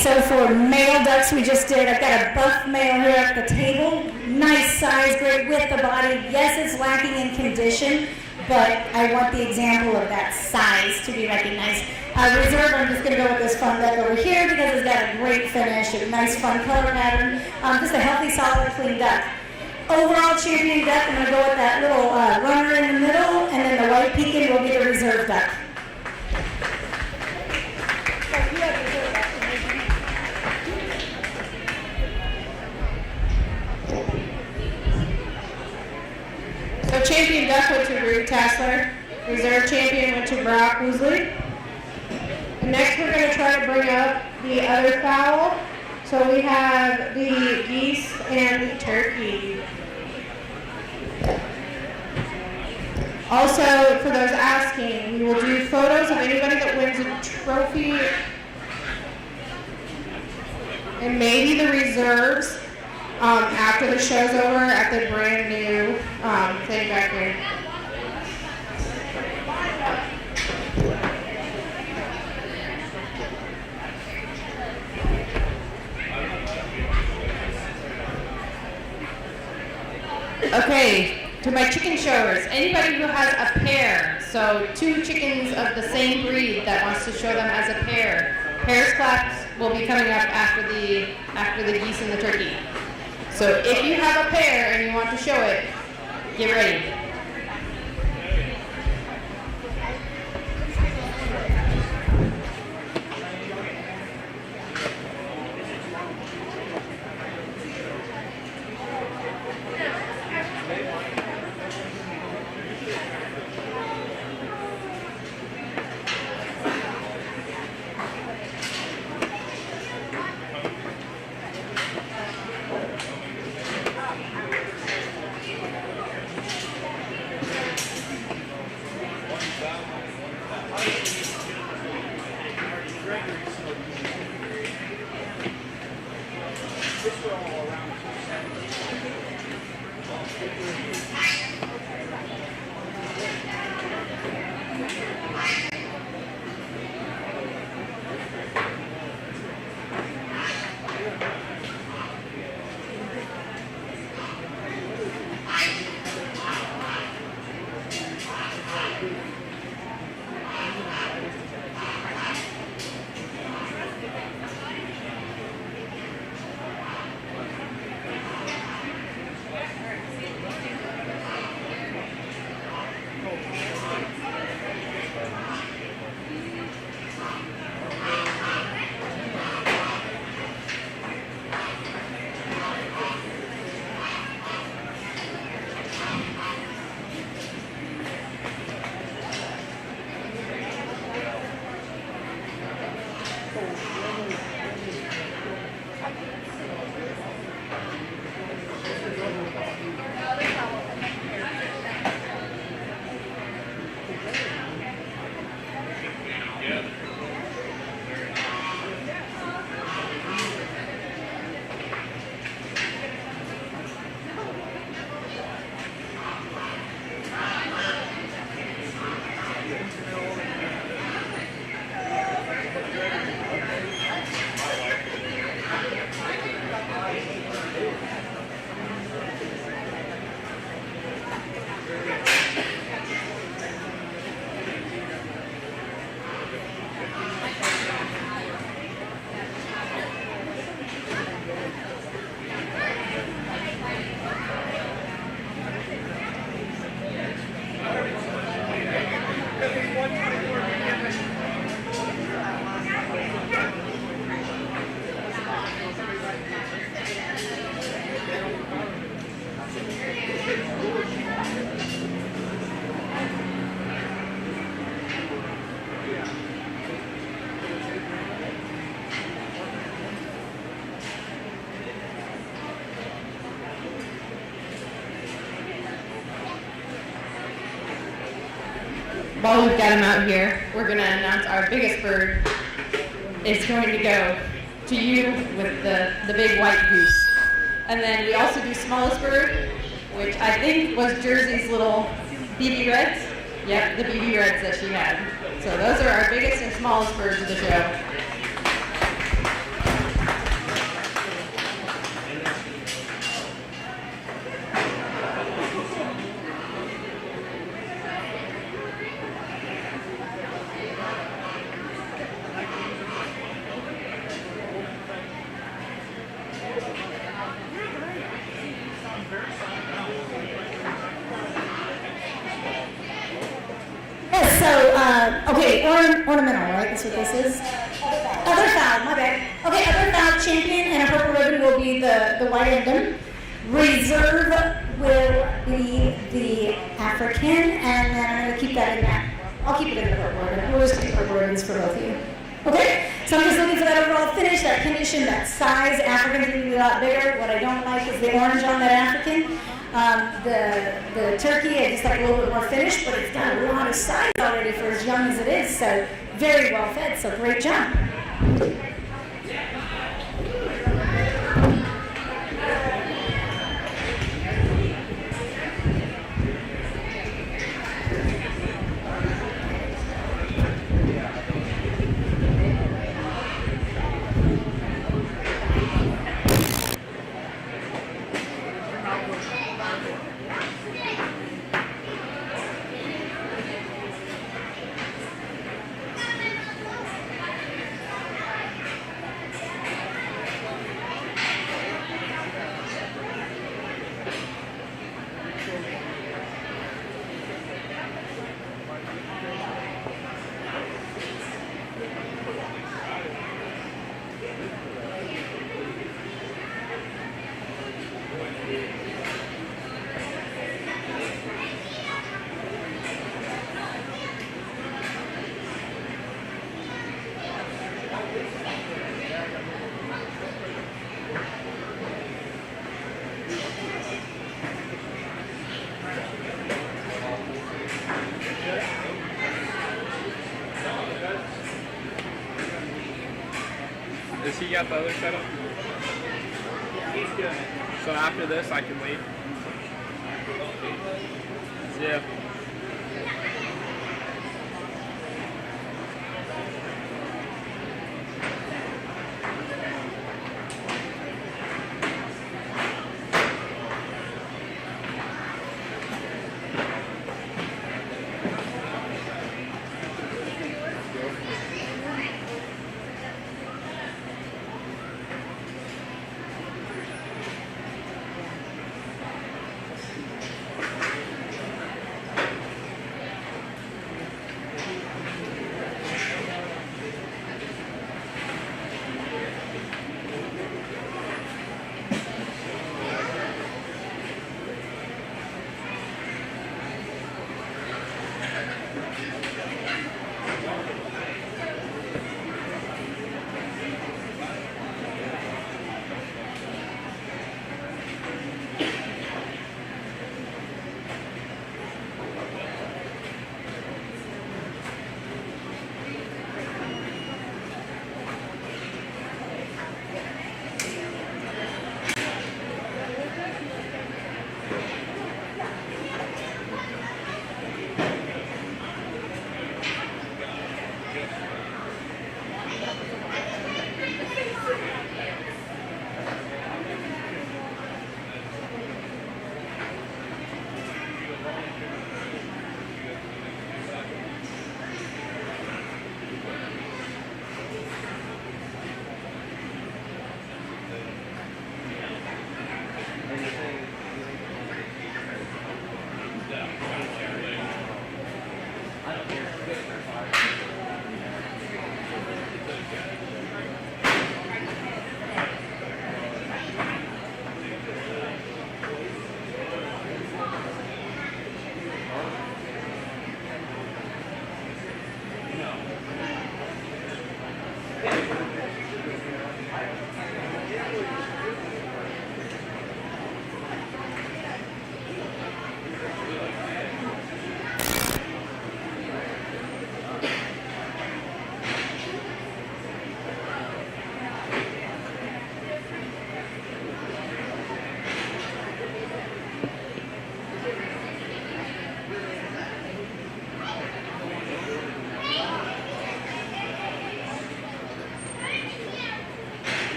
so for male ducks we just did, I've got a buff male here at the table. Nice size, great width of body. Yes, it's lacking in condition, but I want the example of that size to be recognized. Reserve, I'm just going to go with this fun duck over here because it's got a great finish, a nice fun color pattern. Just a healthy, solid, clean duck. Overall champion duck, I'm going to go with that little runner in the middle, and then the white pekin will be the reserve duck. So champion duck went to Ruth Tassler. Reserve champion went to Brock Woosley. And next we're going to try to bring up the other fowl. So we have the geese and the turkey. Also, for those asking, we will do photos of anybody that wins a trophy and maybe the reserves after the show's over at the brand new thing back here. Okay, to my chicken showers, anybody who has a pair, so 2 chickens of the same breed that wants to show them as a pair, pairs class will be coming up after the geese and the turkey. So if you have a pair and you want to show it, get ready. While we've got him out here, we're going to announce our biggest bird is going to go to you with the big white goose. And then we also do smallest bird, which I think was Jersey's little BB Reds. Yep, the BB Reds that she had. So those are our biggest and smallest birds of the show. Okay, ornamental, right? That's what this is. Other fowl, my bad. Okay, other fowl champion and a purple ribbon will be the white emblem. Reserve will be the African, and then I'm going to keep that in that. I'll keep it in the purple ribbon. We'll just keep purple ribbons for both of you. Okay? So I'm just looking for that overall finish, that condition, that size. African's going to be a lot bigger. What I don't like is the orange on that African. The turkey, I just like a little bit more finish, but it's got a lot of size already for as young as it is. So very well fed, so great job. Does he got the other setup? He's doing it. So after this, I can leave? Yeah.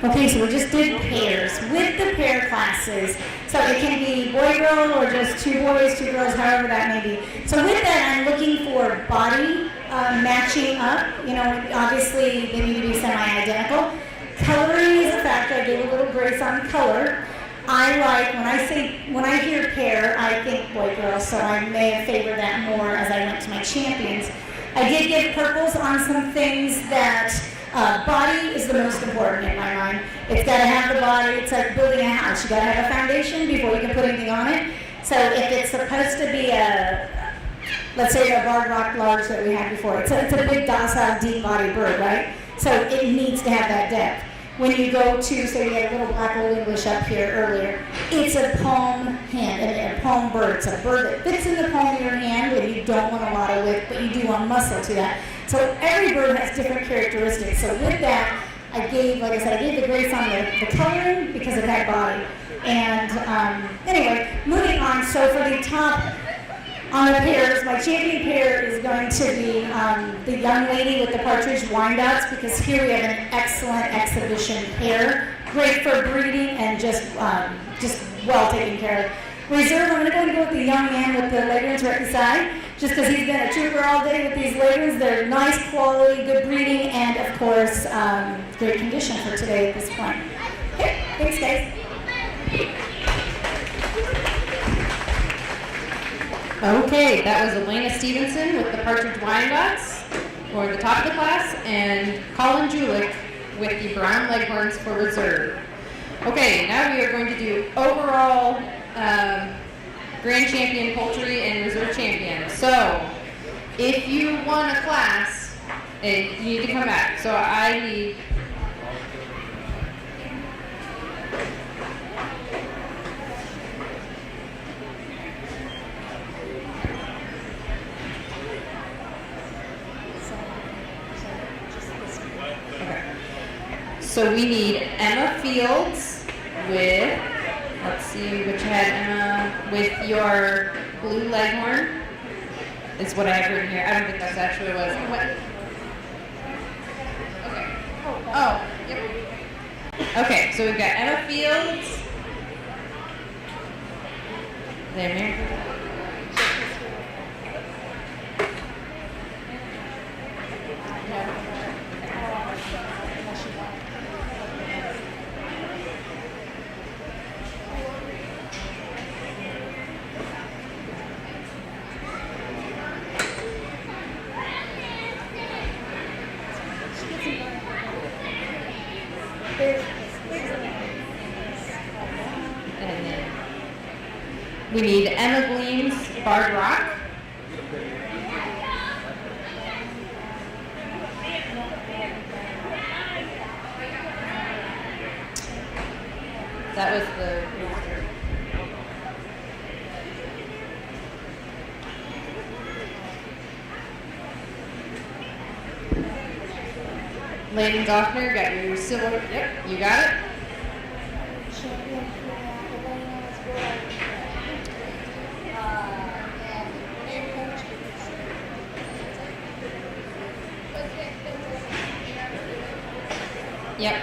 Okay, so we just did pairs with the pair classes. So it can be boy-girl or just 2 boys, 2 girls, however that may be. So with that, I'm looking for body matching up. You know, obviously they need to be semi-identical. Coloring is a factor. I gave a little grace on color. I like, when I hear pair, I think boy-girl, so I may have favored that more as I went to my champions. I did give purples on some things that body is the most important in my mind. It's got to have the body. It's like building a house. You got to have a foundation before you can put anything on it. So if it's supposed to be let's say the barred rock large that we had before, it's a big, docile, deep body bird, right? So it needs to have that depth. When you go to, say we had a little black old English up here earlier, It's a palm hand, a palm bird. It's a bird that fits in the palm of your hand, and you don't want a lot of width, but you do want muscle to that. So every bird has different characteristics. So with that, I gave, like I said, I gave the Grace on the coloring because it had body. And anyway, moving on. So for the top on the pairs, my champion pair is going to be the young lady with the partridge Wyandottes, because here we have an excellent exhibition pair. Great for breeding and just well taken care of. Reserve, I'm going to go with the young man with the leghorns right beside, just because he's been a trooper all day with these leghorns. They're nice quality, good breeding, and of course, great condition for today at this point. Okay, thanks guys. Okay, that was Elena Stevenson with the Partridge Wyandottes for the top of the class, and Colin Julick with the Brown Leghorns for reserve. Okay, now we are going to do overall Grand Champion Poultry and Reserve Champion. So, if you won a class, you need to come back. So I need... So we need Emma Fields with, let's see which had Emma, with your blue leghorn. Is what I have written here. I don't think that's actually what it was. What? Okay. Oh, yep. Okay, so we've got Emma Fields. There, Mary. And then we need Emma Gleam's Barred Rock. That was the Layden Goffner, got your silver. Yep, you got it. Yep.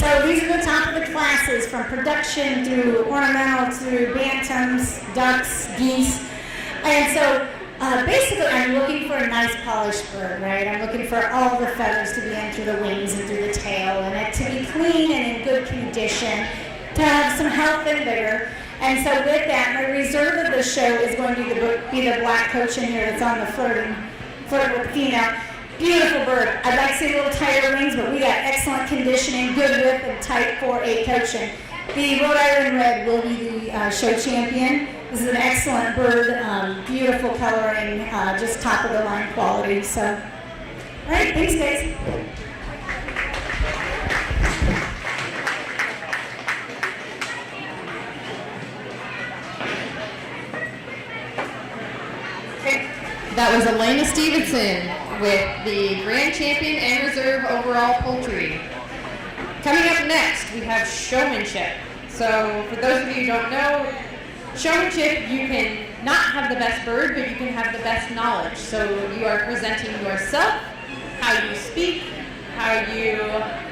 So these are the top of the classes, from production through ornamental through bantams, ducks, geese. And so basically I'm looking for a nice polished bird, right? I'm looking for all the feathers to be in through the wings and through the tail, and it to be clean and in good condition, to have some health and vigor. And so with that, my reserve of the show is going to be the black coach in here that's on the flirt with the female. Beautiful bird. I'd like to see a little tighter wings, but we got excellent conditioning, good width, and tight 4-8 coaching. The Rhode Island Red will be the show champion. This is an excellent bird, beautiful coloring, just top of the line quality. So, all right, thanks guys. That was Elena Stevenson with the Grand Champion and Reserve Overall Poultry. Coming up next, we have showmanship. So for those of you who don't know, showmanship, you can not have the best bird, but you can have the best knowledge. So you are presenting yourself, how you speak, how you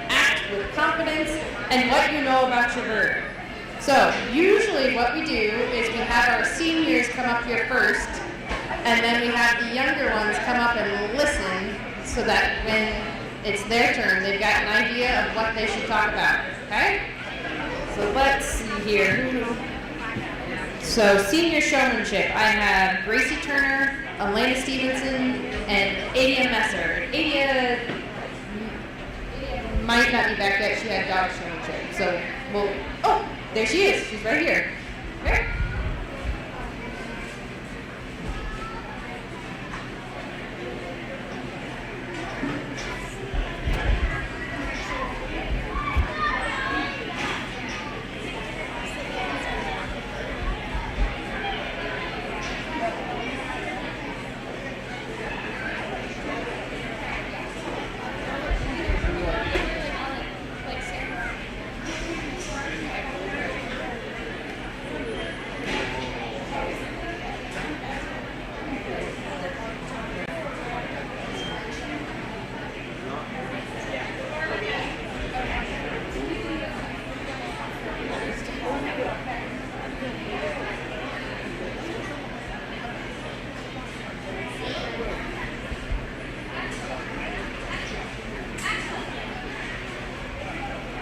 act with confidence, and what you know about your bird. So usually what we do is we have our seniors come up here first, and then we have the younger ones come up and listen so that when it's their turn, they've got an idea of what they should talk about, okay? So let's see here. So senior showmanship, I have Gracie Turner, Elena Stevenson, and Adia Messer. Adia might not be back yet, she had dog showmanship. So oh, there she is, she's right here. Okay.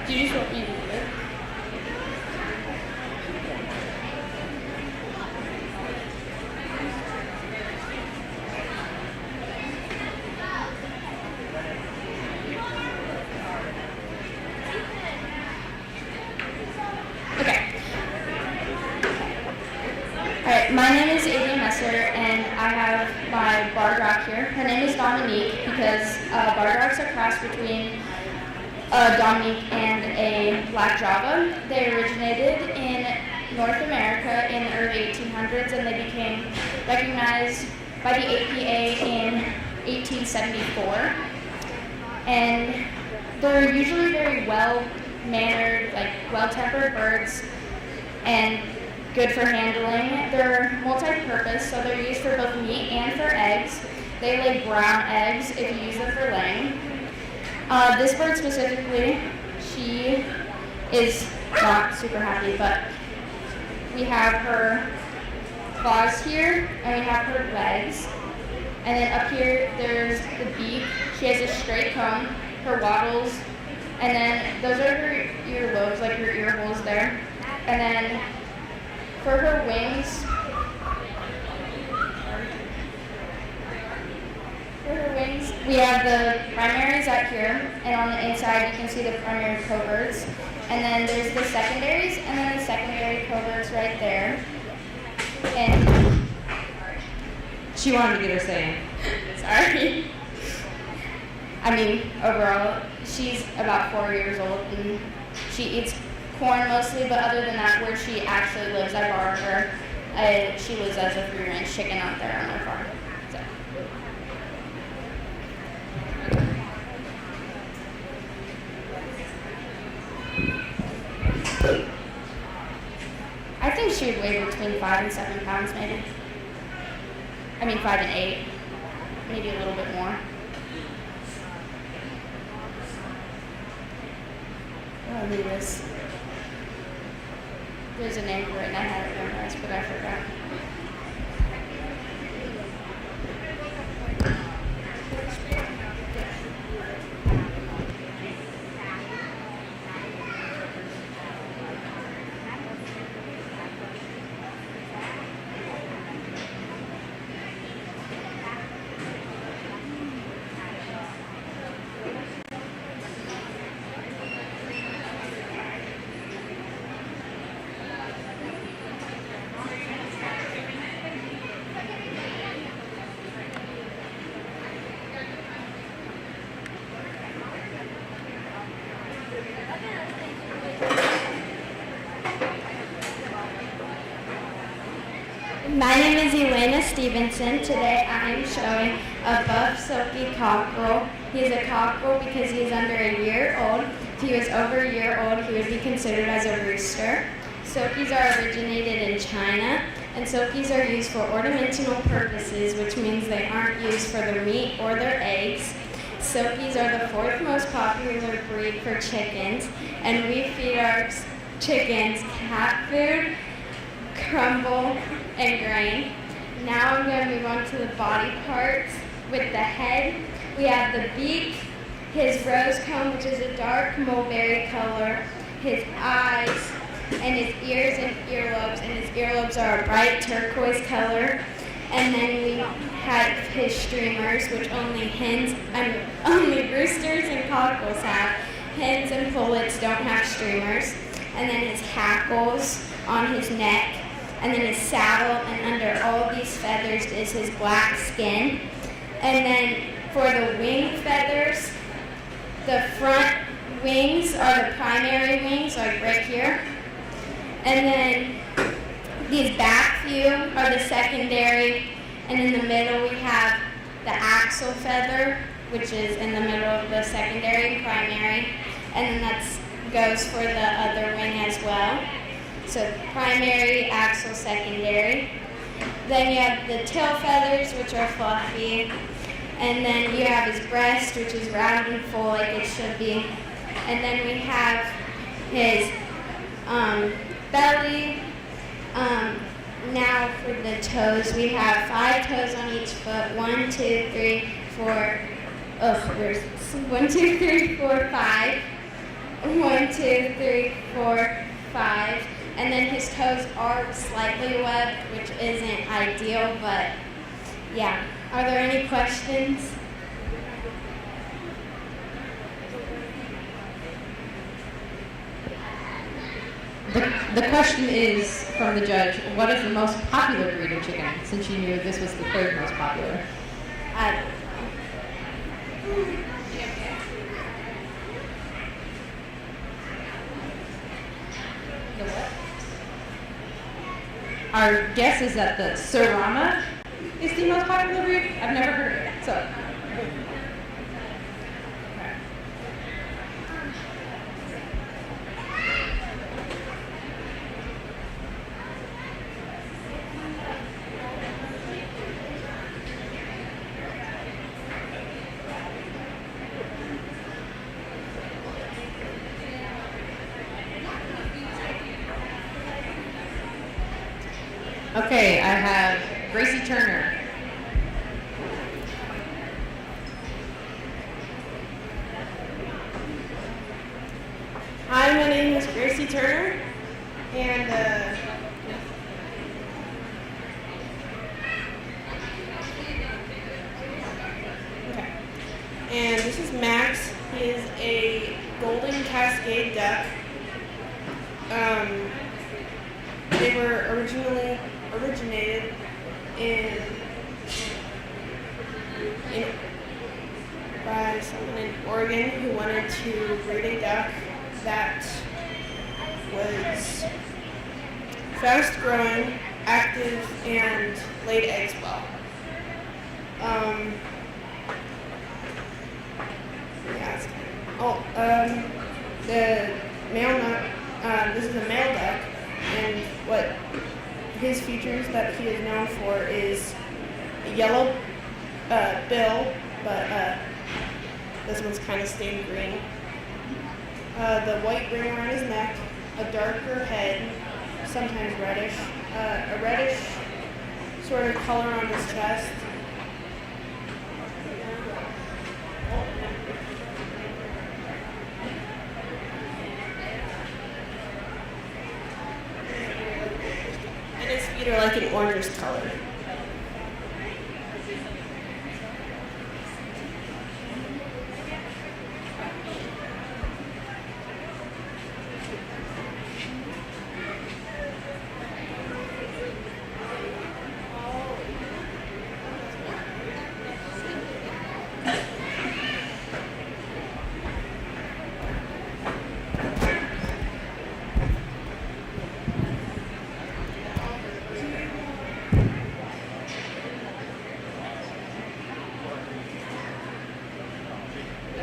Do you just want me to do it? Okay. Alright, my name is Adia Messer, and I have my barred rock here. Her name is Dominique because barred rocks are crossed between Dominique and a black Java. They originated in North America in the early 1800s, and they became recognized by the APA in 1874. And they're usually very well-mannered, like well-tempered birds, and good for handling. They're multi-purpose, so they're used for both meat and for eggs. They lay brown eggs if you use them for laying. This bird specifically, she is not super happy, but we have her claws here, and we have her legs. And then up here, there's the beak. She has a straight comb, her wattles, and then those are her earlobes, like her ear holes there. And then for her wings, we have the primaries out here, and on the inside you can see the primary coverts. And then there's the secondaries, and then the secondary coverts right there. And She wanted to get her say. sorry. I mean, overall, she's about 4 years old, and she eats corn mostly, but other than that, where she actually lives, I borrowed her. She lives as a free-range chicken out there on my farm. So. I think she would weigh between 5 and 7 pounds, maybe. I mean, 5 and 8, maybe a little bit more. leave this. There's a name for it and I had it memorized, but I forgot. My name is Elena Stevenson. Today I am showing a buff silky cockerel. He is a cockerel because he is under a year old. If he was over a year old, he would be considered as a rooster. Silkies are originated in China, and silkies are used for ornamental purposes, which means they aren't used for their meat or their eggs. Silkies are the 4th most popular breed for chickens, and we feed our chickens cat food, crumble, and grain. Now I'm going to move on to the body parts. With the head, we have the beak, his rose comb, which is a dark mulberry color, his eyes, and his ears and earlobes, and his earlobes are a bright turquoise color. And then we have his streamers, which only roosters and cockerels have. Hens and pullets don't have streamers. And then his hackles on his neck, and then his saddle, and under all of these feathers is his black skin. And then for the wing feathers, the front wings are the primary wings, like right here. And then these back few are the secondary, and in the middle we have the axle feather, which is in the middle of the secondary and primary, and then that goes for the other wing as well. So primary, axle, secondary. Then you have the tail feathers, which are fluffy, and then you have his breast, which is round and full like it should be, and then we have his belly. Now for the toes, we have 5 toes on each foot. 1, 2, 3, 4. There's 1, 2, 3, 4, 5. 1, 2, 3, 4, 5. And then his toes are slightly webbed, which isn't ideal, but yeah. Are there any questions? The question is from the judge, what is the most popular breed of chicken, since you knew this was the 3rd most popular? I don't know. The what? Our guess is that the Serrama is the most popular breed. I've never heard of it, so. Okay, I have Gracie Turner. Hi, my name is Gracie Turner, and this is Max. He is a golden cascade duck. They were originated by someone in Oregon who wanted to breed a duck that was fast growing, active, and laid eggs well. The male duck, this is a male duck, and what his features that he is known for is a yellow bill, but this one's kind of stained green. the white ring around his neck, a darker head, sometimes reddish, a reddish sort of color on his chest. And his feet are like an orangish color.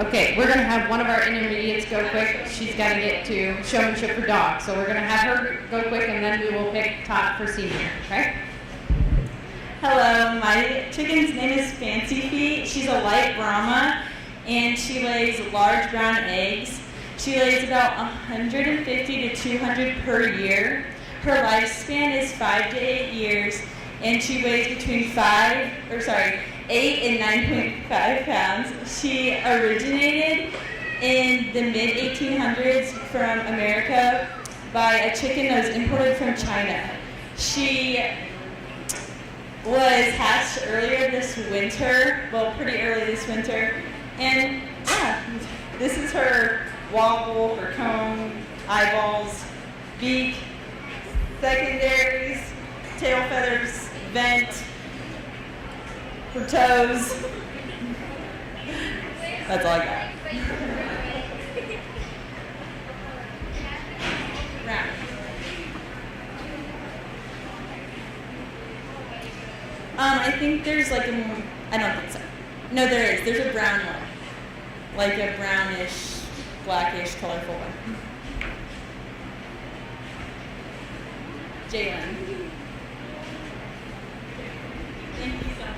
Okay, we're going to have one of our intermediates go quick. She's got to get to showmanship for dog. So we're going to have her go quick, and then we will pick top for senior, okay? Hello, my chicken's name is Fancy Feet. She's a light Brahma, and she lays large brown eggs. She lays about 150 to 200 per year. Her lifespan is 5 to 8 years, and she weighs between 8 and 9.5 pounds. She originated in the mid-1800s from America by a chicken that was imported from China. She was hatched earlier this winter, well, pretty early this winter, and yeah, this is her wobble, her comb, eyeballs, beak, secondaries, tail feathers, vent, her toes. That's all I got. Round. I think there's like I don't think so. No, there is. There's a brown one. Like a brownish, blackish, colorful one. Jalen. Thank you so much.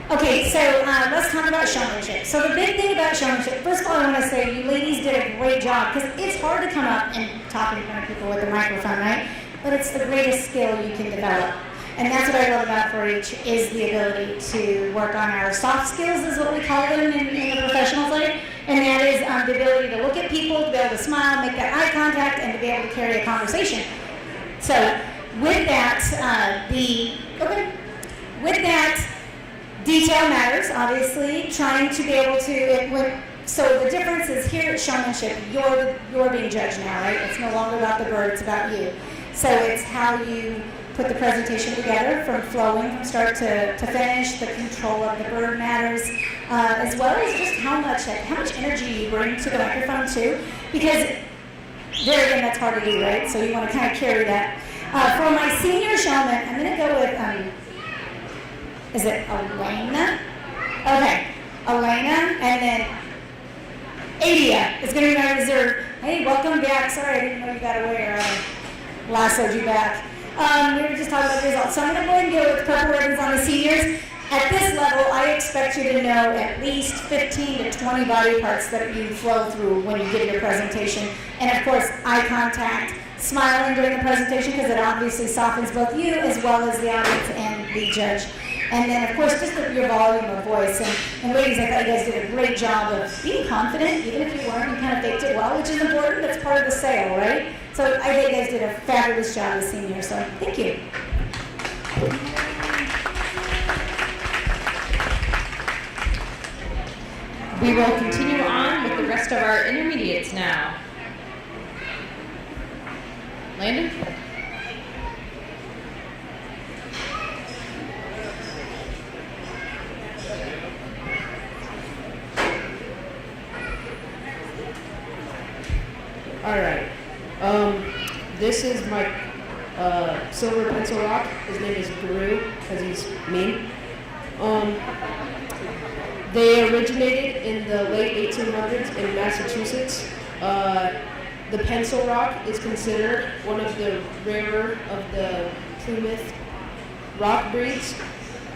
Okay, so let's talk about showmanship. So the big thing about showmanship, first of all, I want to say you ladies did a great job, because it's hard to come up and talk in front of people with a microphone, right? But it's the greatest skill you can develop. And that's what I love about 4-H, is the ability to work on our soft skills, is what we call them in the professional setting. And that is the ability to look at people, to be able to smile, make that eye contact, and to be able to carry a conversation. So with that, detail matters, obviously. Trying to be able to, so the difference is here at showmanship, you're being judged now, right? It's no longer about the bird, it's about you. So it's how you put the presentation together, from flowing from start to finish. The control of the bird matters, as well as just how much energy you bring to the microphone too, because there again, that's hard to do, right? So you want to kind of carry that. For my senior showman, I'm going to go with, is it Elena? Okay, Elena, and then Adia is going to be my reserve. Hey, welcome back. Sorry, I didn't know you got away, or I lassoed you back. We were just talking about the results. So I'm going to go ahead and go with purple ribbons on the seniors. At this level, I expect you to know at least 15 to 20 body parts that you flow through when you give your presentation. And of course, eye contact, smiling during the presentation, because it obviously softens both you as well as the audience and the judge. And then, of course, just your volume of voice. And ladies, I thought you guys did a great job of being confident. Even if you weren't, you kind of faked it well, which is important. That's part of the sale, right? So I think you guys did a fabulous job as seniors, so thank you. We will continue on with the rest of our intermediates now. Landon? All right. This is my silver pencil rock. His name is Greene because he's mean. They originated in the late 1800s in Massachusetts. The pencil rock is considered one of the rarer of the Plymouth rock breeds.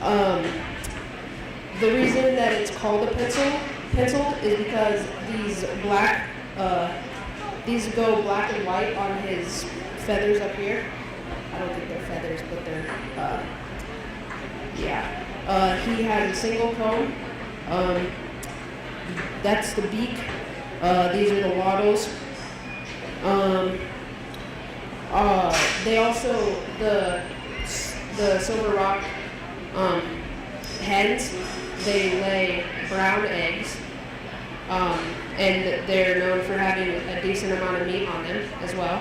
The reason that it's called a pencil is because these go black and white on his feathers up here. I don't think they're feathers, but they're, yeah. He has a single comb. That's the beak. These are the wattles. They also, the silver rock hens, they lay brown eggs. And they're known for having a decent amount of meat on them as well.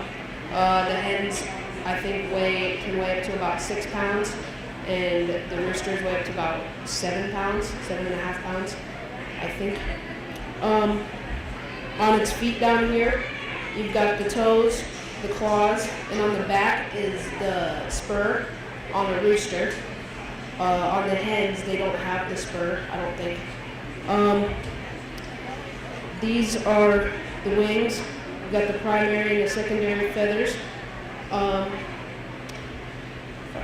The hens, I think, can weigh up to about 6 pounds, and the roosters weigh up to about 7 pounds, 7.5 pounds, I think. On its feet down here, you've got the toes, the claws, and on the back is the spur on a rooster. On the hens, they don't have the spur, I don't think. These are the wings. We've got the primary and the secondary feathers. If I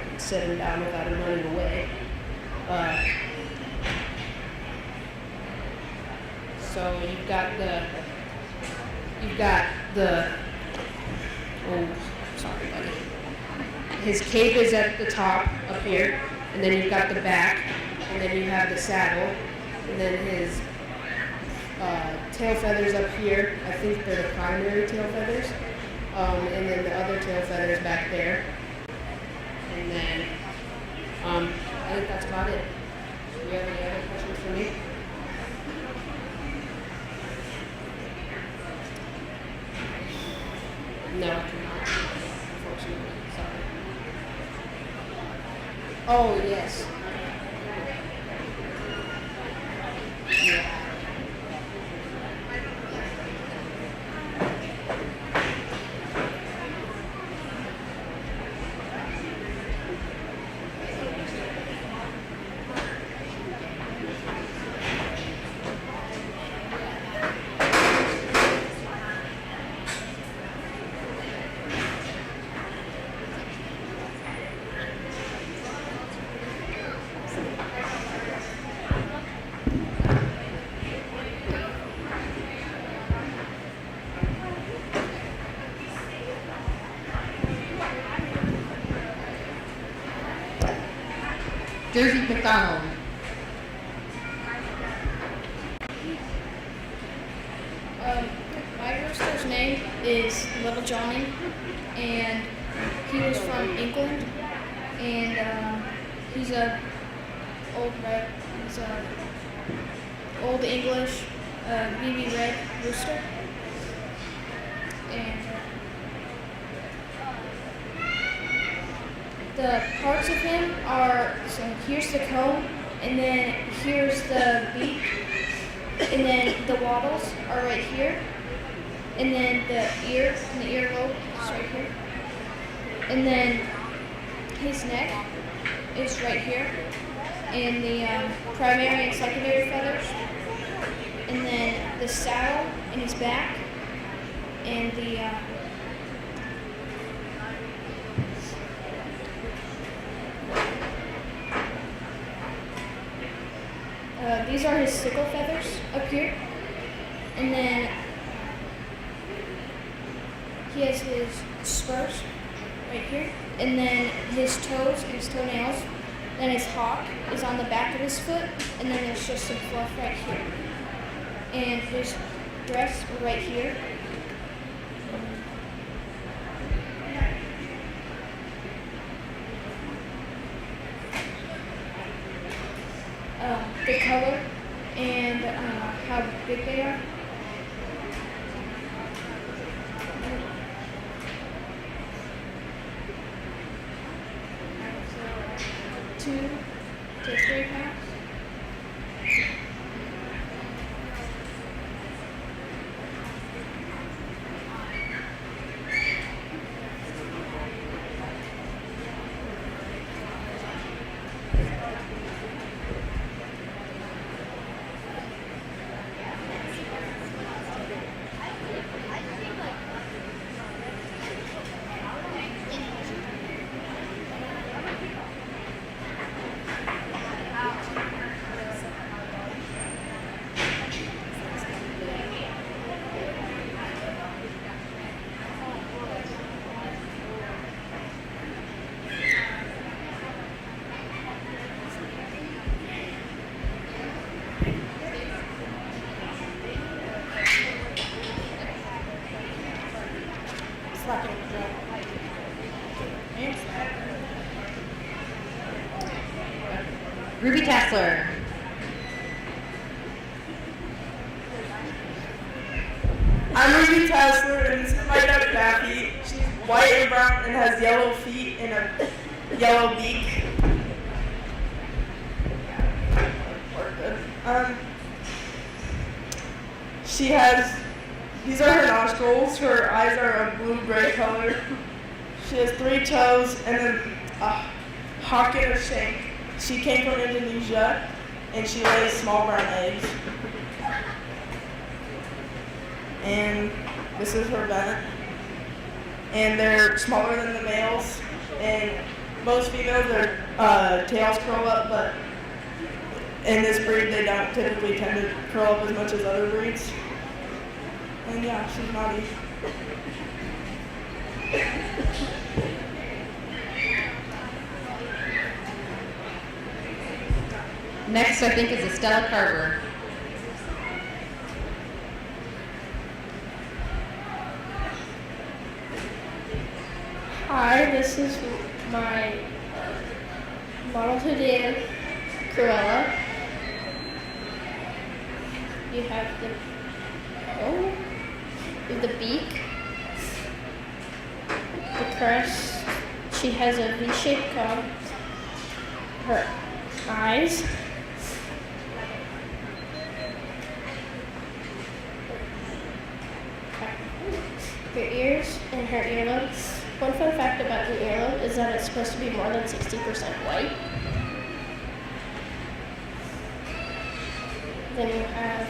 can set him down without him running away. So you've got the, oh, sorry buddy. His cape is at the top up here, and then you've got the back, and then you have the saddle, and then his tail feathers up here. I think they're the primary tail feathers. And then the other tail feathers back there. And then, I think that's about it. Do you have any other questions for me? No, I cannot. Unfortunately, sorry. Oh, yes. Yeah. Jersey McDonald. My rooster's name is Little Johnny, and he was from England, and he's a old English BB red rooster, and the parts of him are, so here's the comb, and then here's the beak, and then the wattles are right here, and then the ear and the earlobe is right here, and then his neck is right here, and the primary and secondary feathers, and then the saddle in his back, and these are his sickle feathers up here, and then he has his spurs right here, and then his toes and his toenails, then his hawk is on the back of his foot, and then there's just some fluff right here, and his dress right here. The color and how big they are. Ruby Tassler. I'm Ruby Tassler, and this is my dog Daffy. She's white and brown and has yellow feet and a yellow beak. She has, these are her nostrils. Her eyes are a blue-gray color. She has 3 toes and then a hock in her shank. She came from Indonesia, and she lays small brown eggs. And this is her vent. And they're smaller than the males. And most females, their tails curl up, but in this breed, they don't typically tend to curl up as much as other breeds. And yeah, she's naughty. Next, I think, is Estella Carver. Hi, this is my model Sudan Cruella. You have the beak, the crest. She has a V-shaped comb. Her eyes. Her ears and her earlobe. One fun fact about the earlobe is that it's supposed to be more than 60% white. Then you have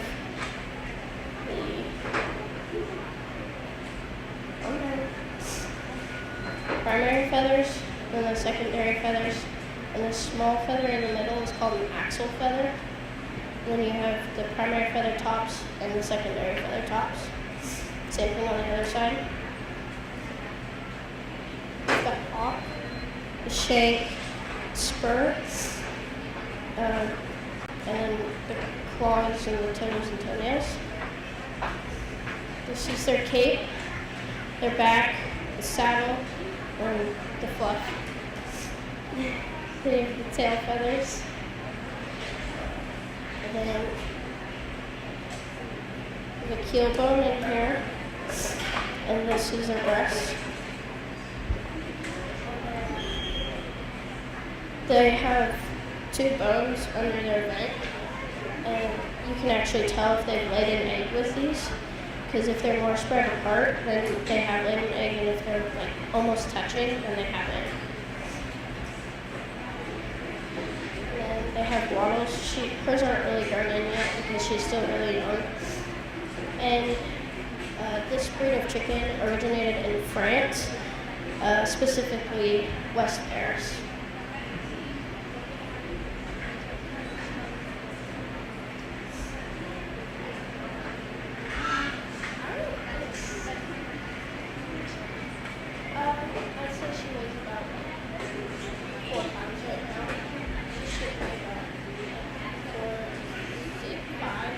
the primary feathers and the secondary feathers. And the small feather in the middle is called an axle feather. And then you have the primary feather tops and the secondary feather tops. Same thing on the other side. The hawk, the shank, spur, and then the claws and the toes and toenails. This is their cape, their back, the saddle, and the fluff. They have the tail feathers. And then the keel bone in here. And this is their breast. They have 2 bones under their vent, and you can actually tell if they've laid an egg with these, because if they're more spread apart, then they have laid an egg, and if they're like almost touching, then they haven't. And they have wattles. Hers aren't really grown in yet because she's still really young. And this breed of chicken originated in France, specifically West Paris. I'd say she weighs about 4 pounds right now. She should weigh about 4, 5.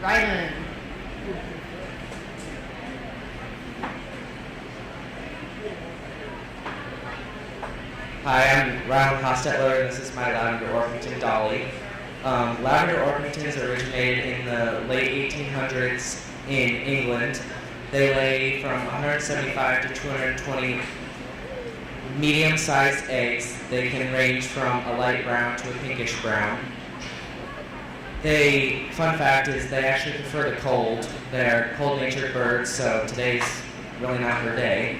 Rylan. Hi, I'm Ronald Hostetler, and this is my Lavender Orpington Dolly. Lavender Orpingtons originated in the late 1800s in England. They lay from 175 to 220 medium-sized eggs. They can range from a light brown to a pinkish brown. Fun fact is they actually prefer the cold. They're cold-natured birds, so today's really not their day.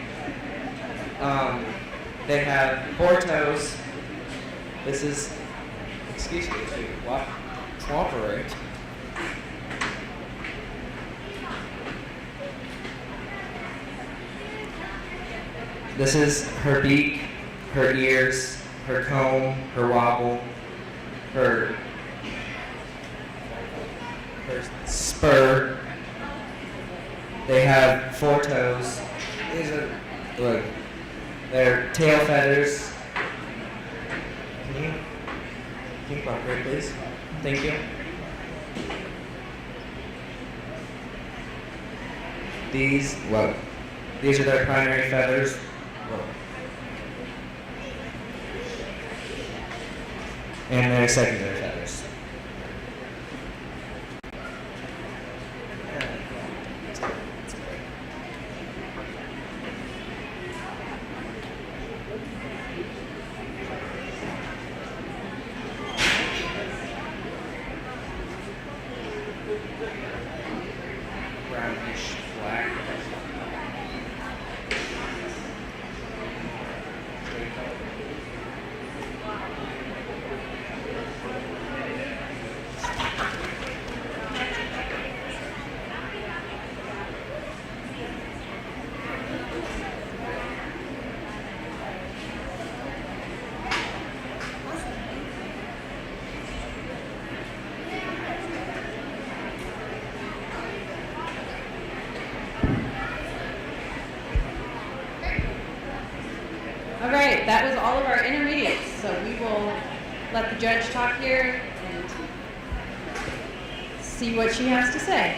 They have 4 toes. This is, excuse me, if you cooperate. This is her beak, her ears, her comb, her wobble, her spur. They have 4 toes. These are, look, Their tail feathers. Can you cooperate, please? Thank you. These are their primary feathers. And their secondary feathers. Brownish black. All right, that was all of our intermediates. So we will let the judge talk here and see what she has to say.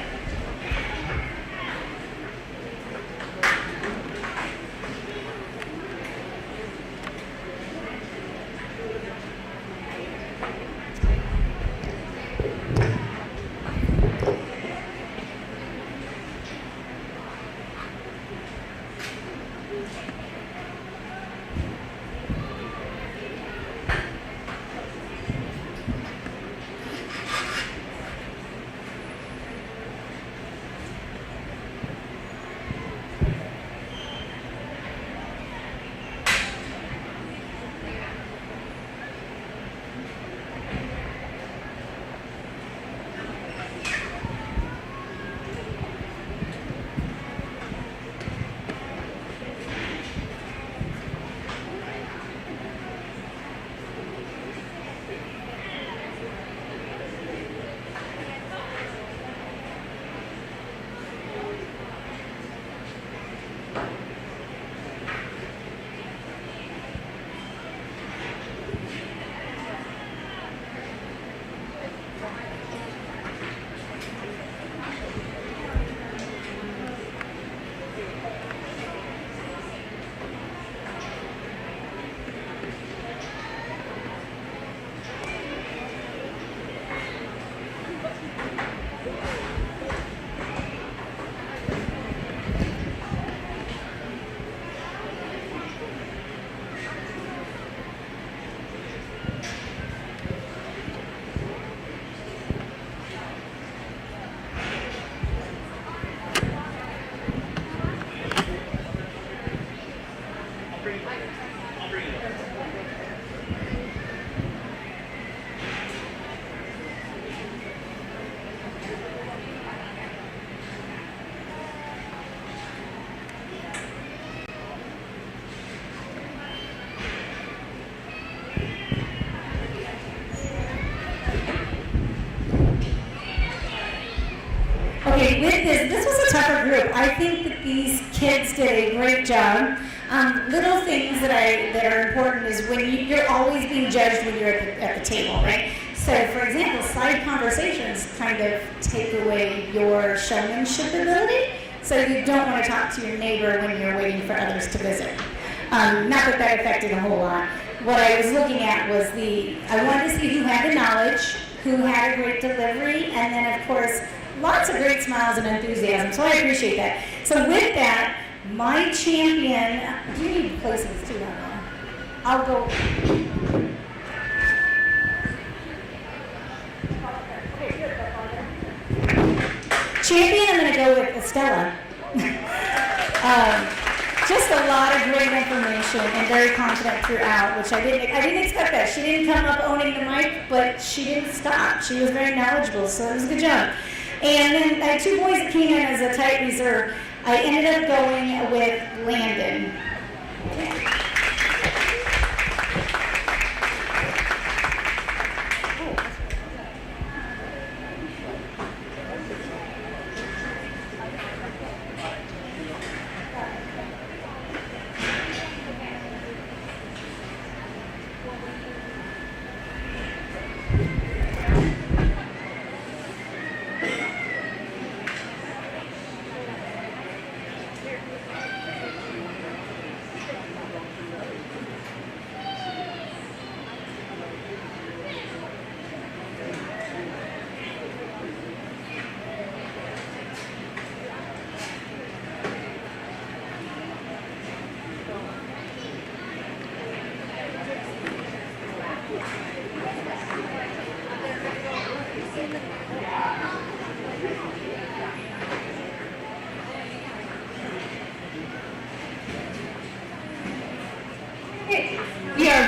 Okay, with this was a tougher group. I think that these kids did a great job. Little things that are important is when you're always being judged when you're at the table, right? So, for example, side conversations kind of take away your showmanship ability. So you don't want to talk to your neighbor when you're waiting for others to visit. Not that affected a whole lot. What I was looking at was I wanted to see who had the knowledge, who had a great delivery, and then of course, lots of great smiles and enthusiasm. So I appreciate that. So with that, my champion, do you need places too? I'll go. Champion, I'm going to go with Estella. Just a lot of great information and very confident throughout, which I didn't expect that. She didn't come up owning the mic, but she didn't stop. She was very knowledgeable, so it was a good job. And then I had two boys that came in as a tight reserve. I ended up going with Landon.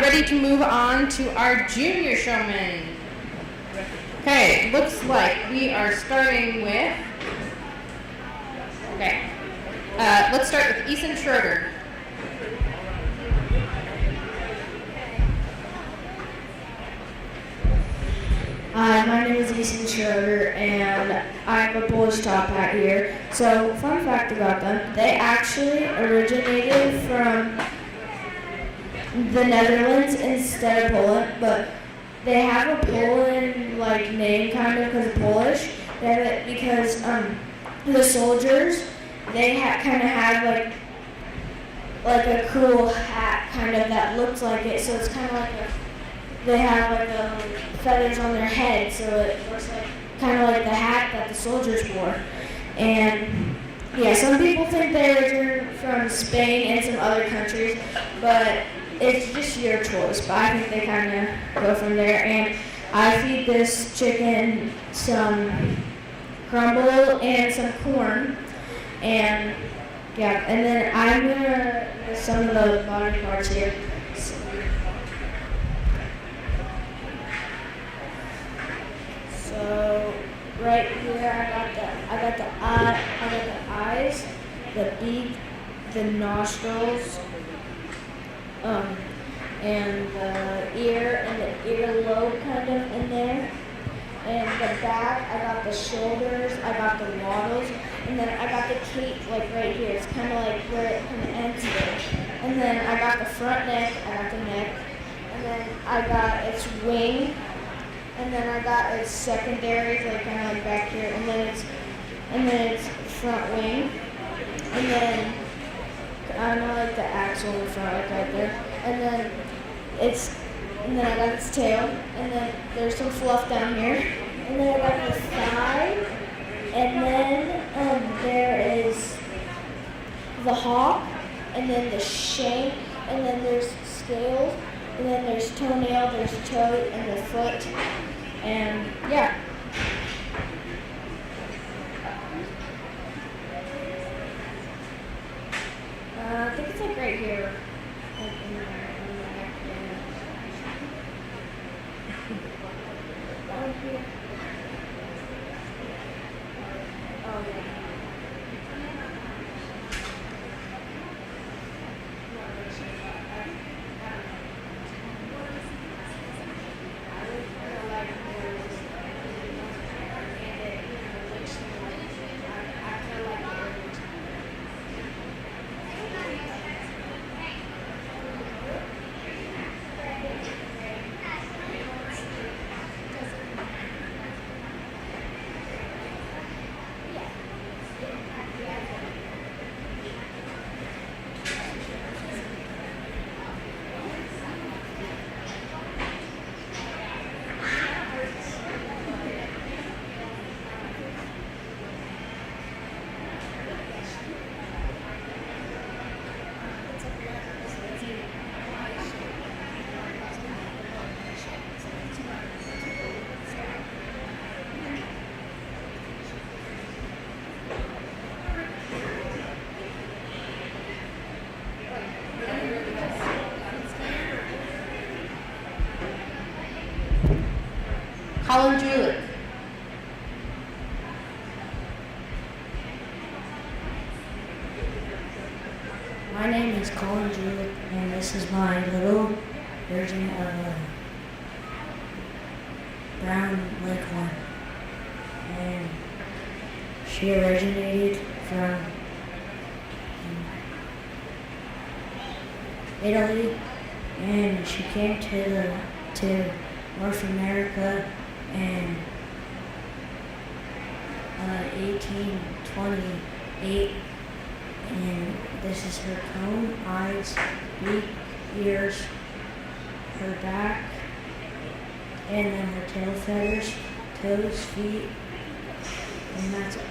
ready to move on to our junior showman. Okay, looks like we are starting with, let's start with Ethan Schroeder. Hi, my name is Ethan Schroeder, and I'm a Polish top hat here. So, fun fact about them, they actually originated from the Netherlands instead of Poland, but they have a Poland-like name kind of because of Polish. They have it because the soldiers, they kind of had like a cool hat kind of that looked like it, so it's kind of like they have like feathers on their head, so it looks like kind of like the hat that the soldiers wore. And yeah, some people think they originated from Spain and some other countries, but it's just your choice. But I think they kind of go from there. And I feed this chicken some crumble and some corn, and yeah, and then I'm gonna some of the body parts here. So right here I got the eyes, the beak, the nostrils, and the ear and the earlobe kind of in there. And the back, I got the shoulders, I got the wattles, and then I got the cape like right here. It's kind of like where it kind of ends there. And then I got the front neck, I got the neck, and then I got its wing, and then I got its secondary, like kind of like back here, and then its front wing, and then I know like the axle in the front, like right there, and then I got its tail, and then there's some fluff down here, and then I got the thigh, and then there is the hawk, and then the shank, and then there's scales, and then there's toenail, there's toe, and the foot, and yeah. I think it's like right here. Like in the neck there. Down here. Oh yeah. Colin Julick. My name is Colin Julick, and this is my little version of a brown leghorn. And she originated from Italy, and she came to North America in 1828, and this is her comb, eyes, beak, ears, her back, and then her tail feathers, toes, feet, and that's all.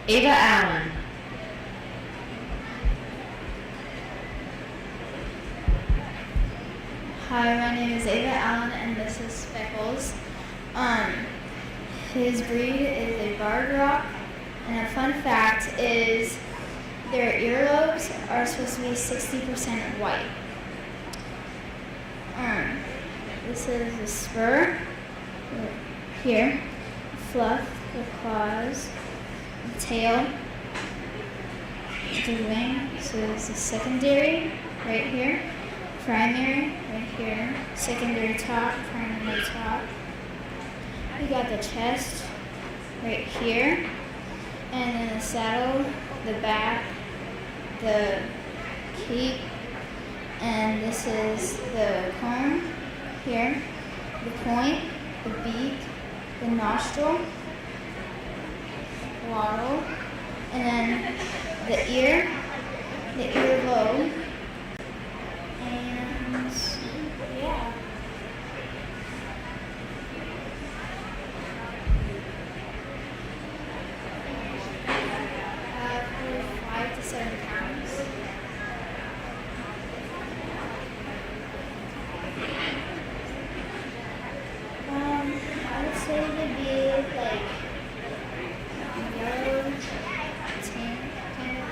Ava Allen. Hi, my name is Ava Allen, and this is Speckles. His breed is a barred rock, and a fun fact is their earlobes are supposed to be 60% white. This is a spur here, fluff, the claws, the tail, the wing. So this is secondary right here, primary right here, secondary top, primary top. We got the chest right here, and then the saddle, the back, the cape, and this is the comb here, the point, the beak, the nostril, wattle, and then the earlobe, and yeah. 5 to 7 pounds. I would say they'd be like yellow, tan kind of.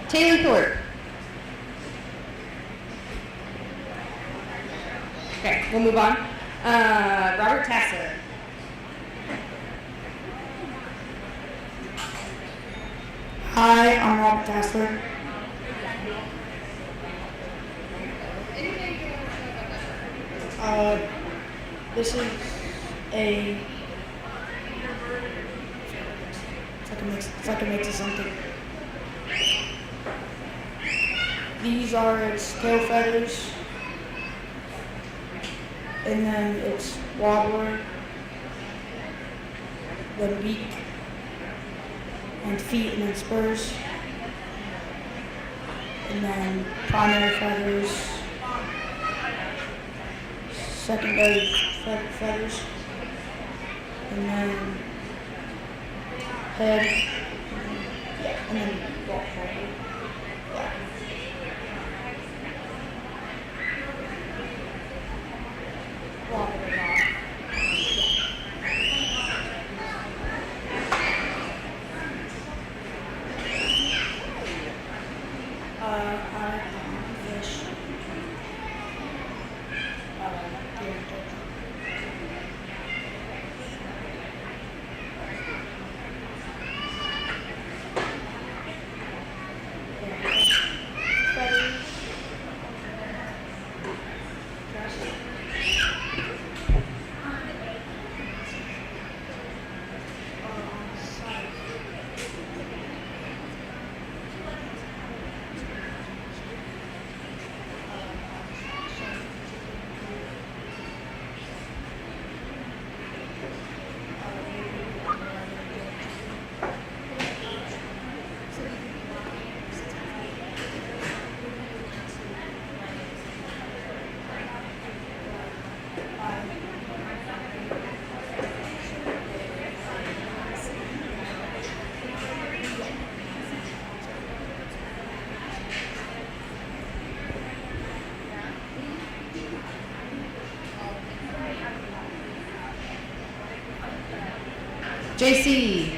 Taylor Thorpe. Okay, we'll move on. Robert Tassler. Hi, I'm Robert Tassler. This is a. It's like a mix of something. These are its tail feathers, and then its wobbler, then beak, and feet, and then spurs, and then primary feathers, secondary feathers, and then head, and then back feather. JC.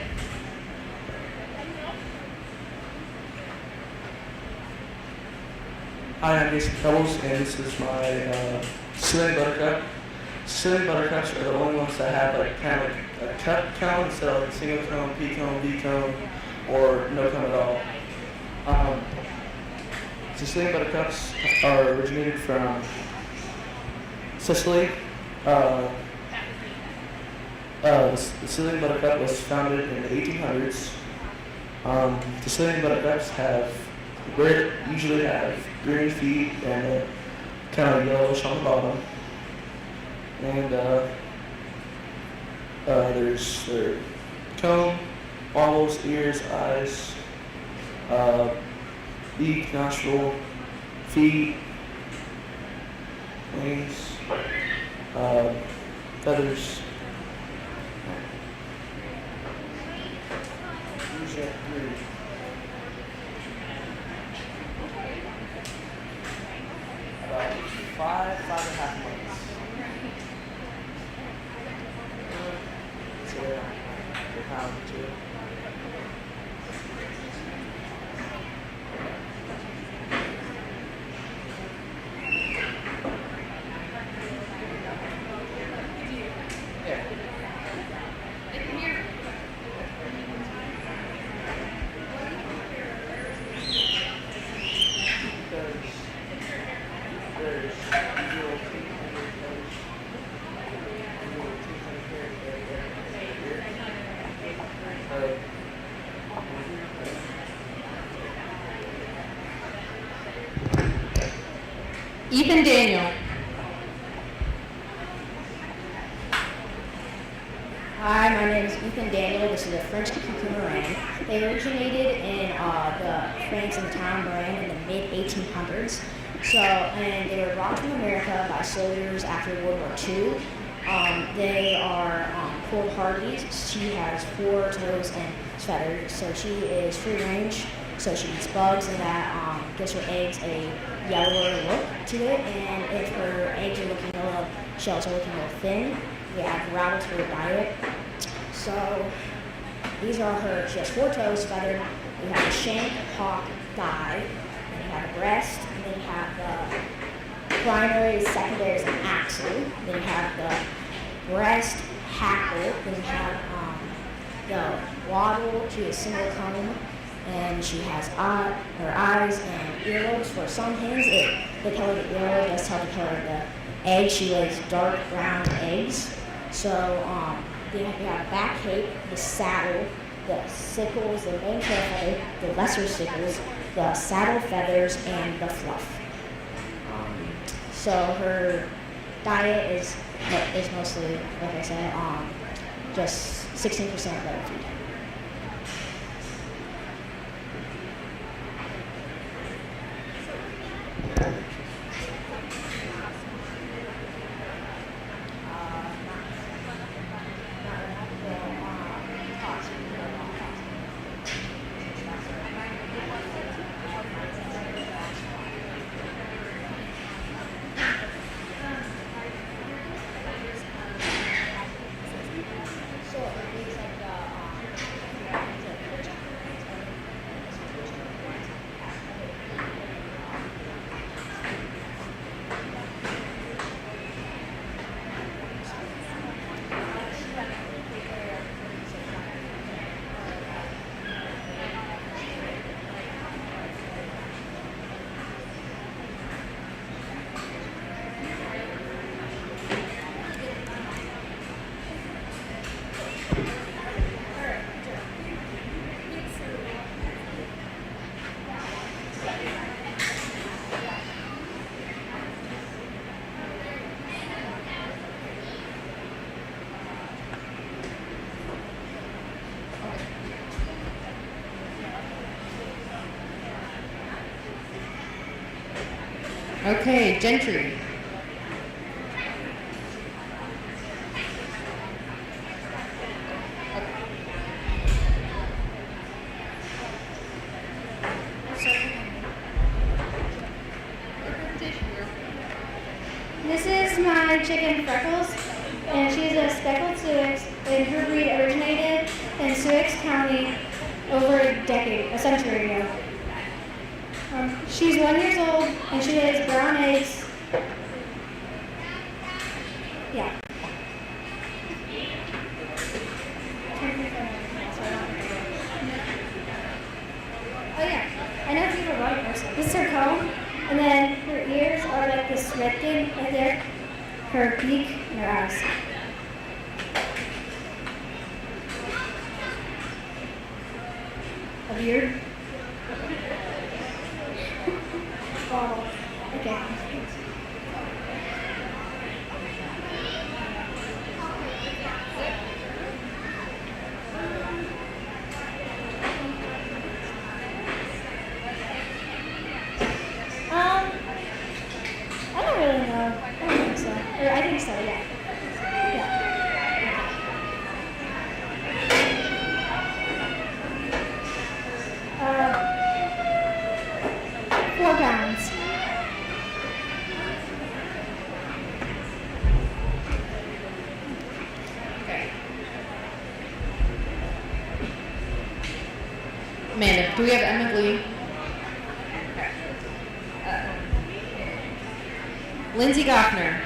Hi, I'm Jason Pebbles, and this is my Sicilian buttercup. Sicilian buttercups are the only ones that have like kind of like a cut cone instead of like single cone, P cone, V cone, or no cone at all. Sicilian buttercups are originated from Sicily. The Sicilian buttercup was founded in the 1800s. Sicilian buttercups usually have green feet and kind of yellowish on the bottom. And there's their comb, baubles, ears, eyes, beak, nostril, feet, wings, feathers. About 5.5 months. So a pound to it. Ethan Daniel. Hi, my name is Ethan Daniel. This is a French Kiki meringue. They originated in the France and Town brand in the mid-1800s. And they were brought to America by soldiers after World War II. They are cold hardy. She has 4 toes and feathers, so she is free range. So she eats bugs, and that gives her eggs a yellower look to it. And if her eggs are looking a little, shells are looking a little thin, we add gravel to her diet. So these are her. She has 4 toes feathered. You have a shank, hawk, thigh, and you have a breast, and then you have the primaries, secondaries, and axle. Then you have the breast, hackle. Then you have the waddle. She has single cone. And she has her eyes and earlobes. For some hens, the color of the earlobe does tell the color of the egg. She lays dark brown eggs. So then you have back cape, the saddle, the sickles, the main tail feather, the lesser sickles, the saddle feathers, and the fluff. So her diet is mostly, like I said, just 16% leather feed. Okay, Gentry. This is my chicken Freckles, and she's a speckled Suix, and her breed originated in Sioux County over a century ago. She's 1 year old and she lays brown eggs. Yeah. Oh yeah, I know if you have a right person. This is her comb, and then her ears are like this red thing right there. Her beak and her eyes. A beard. Oh, okay. I don't really know. I don't think so. Or I think so, yeah. Yeah. 4 pounds. Okay. Amanda, do we have Emma Glee? Lindsay Goffner.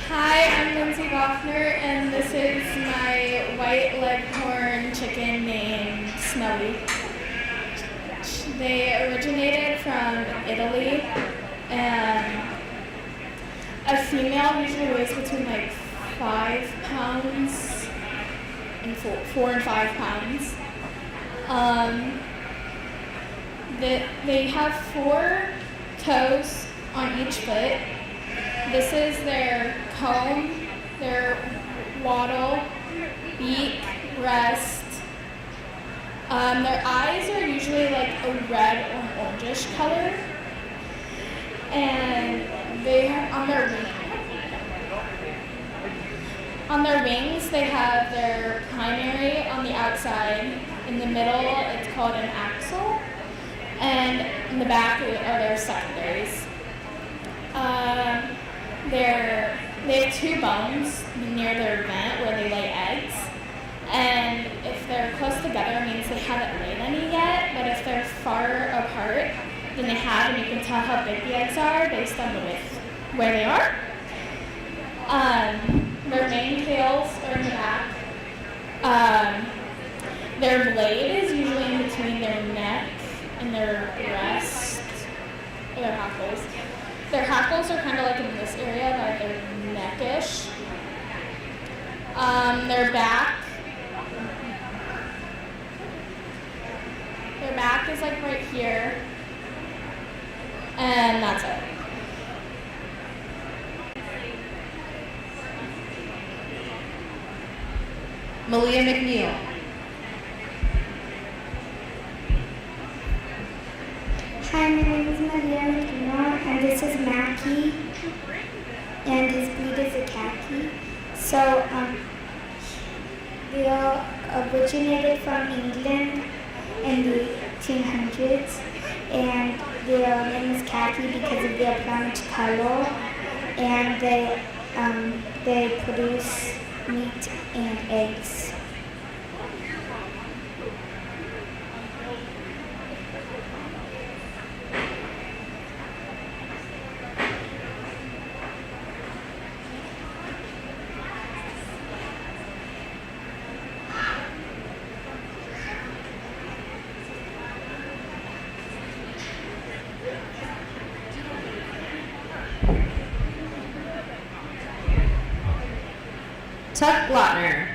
Hi, I'm Lindsay Goffner, and this is my white leghorn chicken named Snowy. They originated from Italy, and a female usually weighs between like 5 pounds and 4 and 5 pounds. They have 4 toes on each foot. This is their comb, their wattle, beak, breast. Their eyes are usually like a red or orangish color. And they have on their wings, they have their primary on the outside. In the middle, it's called an axle. And in the back are their secondaries. They have 2 bones near their vent where they lay eggs. And if they're close together, it means they haven't laid any yet. But if they're far apart, then they have, and you can tell how big the eggs are based on the width where they are. Their main tails are in the back. Their blade is usually in between their neck and their breast, or their hackles. Their hackles are kind of like in this area by their neckish. Their back is like right here, and that's it. Malia McNeil. Hi, my name is Maria McNeil, and this is Mackie, and his breed is a khaki. So, they all originated from England in the 1800s, and their name is khaki because of their plumage color, and they produce meat and eggs. Tuck Glotner.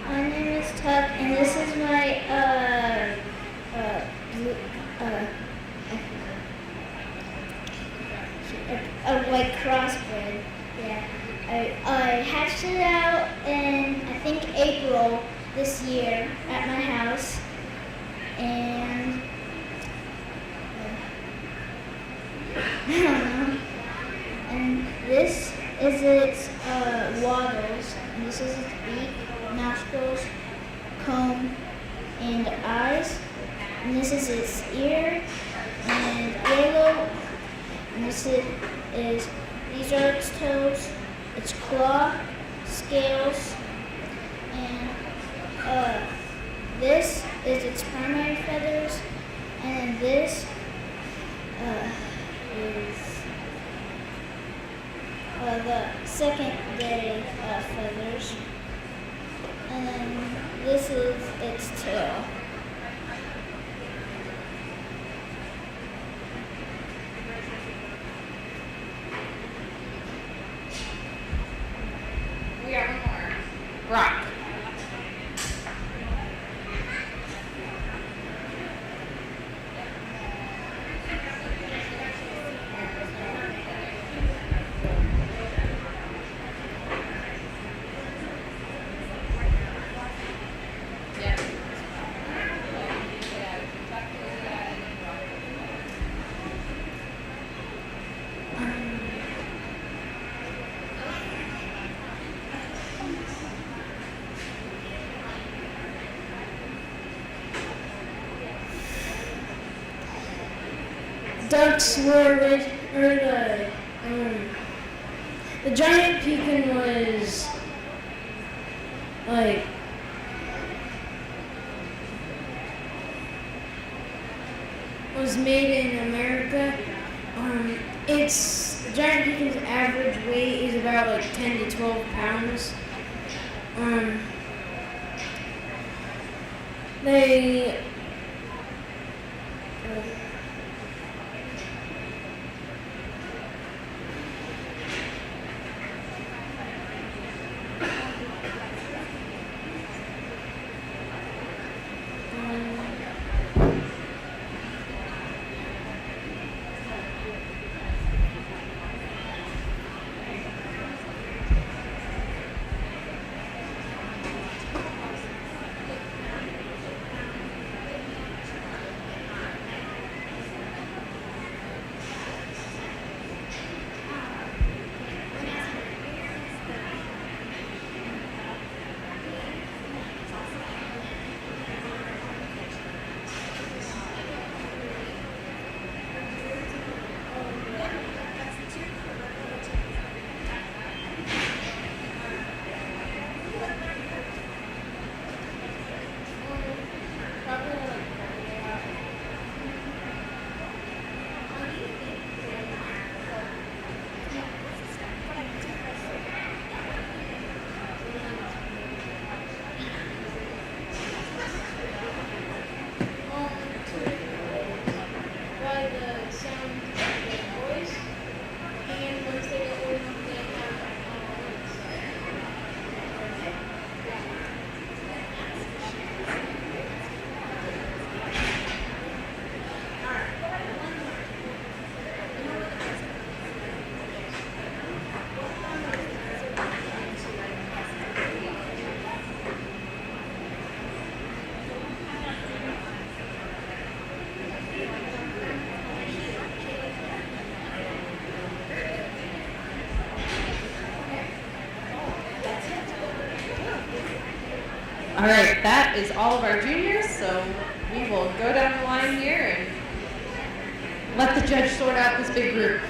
My name is Tuck, and this is my white crossbred. Yeah, I hatched it out in I think April this year at my house, and I don't know. this is its wattles, and this is its beak, nostrils, comb, and eyes. And this is its ear and yellow. And this is these are its toes, its claw, scales, and this is its primary feathers, and then this is the secondary feathers, and then this is its tail. We got one more. Brock. Ducks were the giant pekin was like was made in America. The giant pekin's average weight is about like 10 to 12 pounds. They All right, that is all of our juniors, so we will go down the line here and let the judge sort out this big group.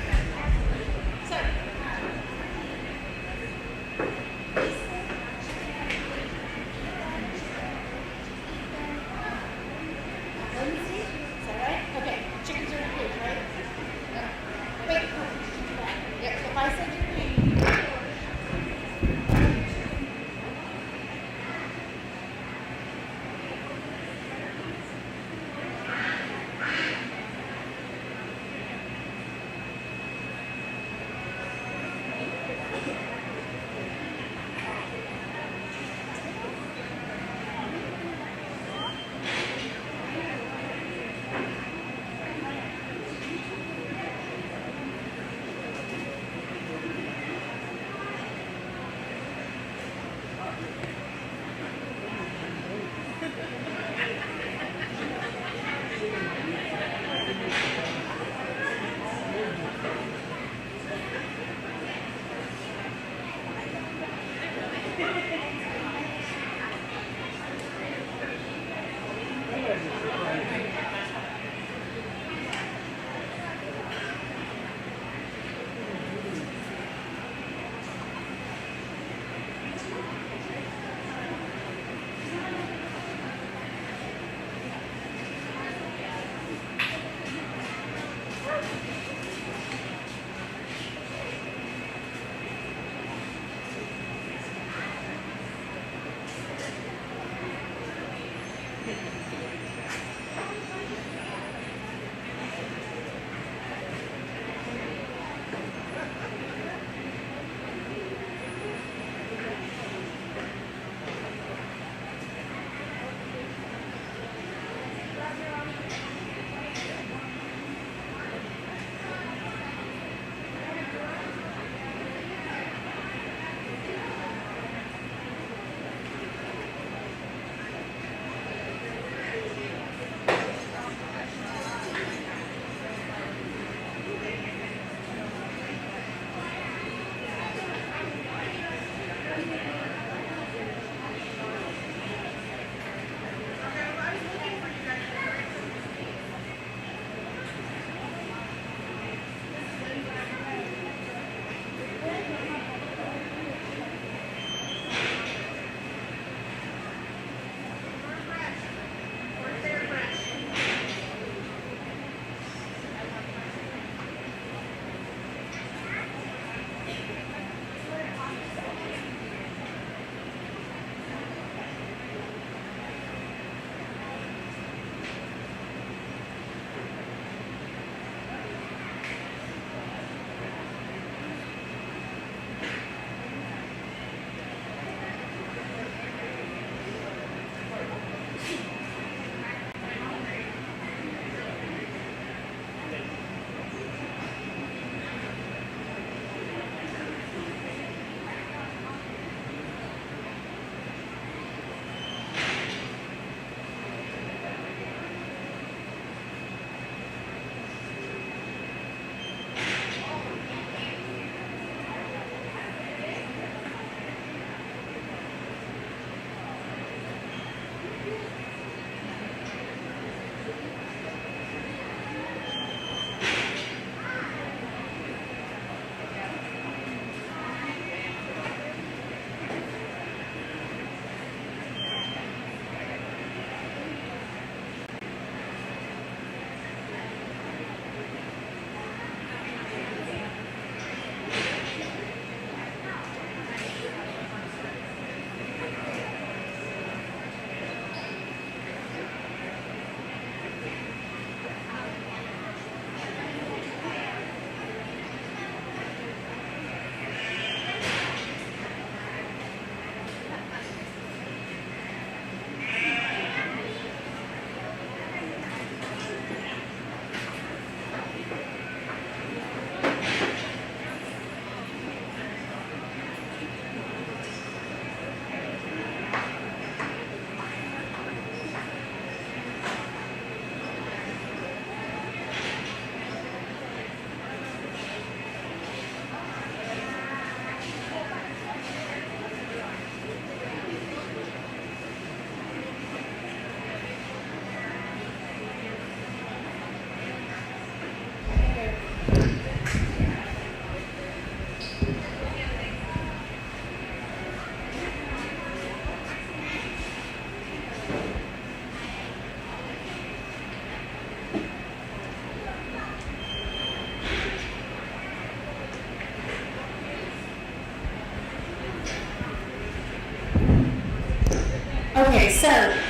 Okay, so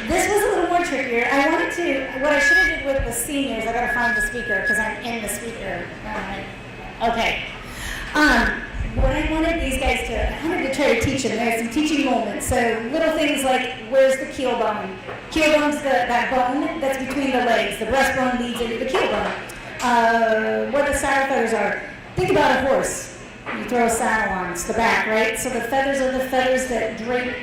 this was a little more trickier. What I should have did with the seniors, I gotta find the speaker because I'm in the speaker. Okay. What I wanted these guys I wanted to try to teach them. There's some teaching moments. So little things like, where's the keel bone? Keel bone's that bone that's between the legs. The breastbone leads into the keel bone. Where the saddle feathers are. Think about a horse. You throw a saddle on, it's the back, right? So the feathers are the feathers that drape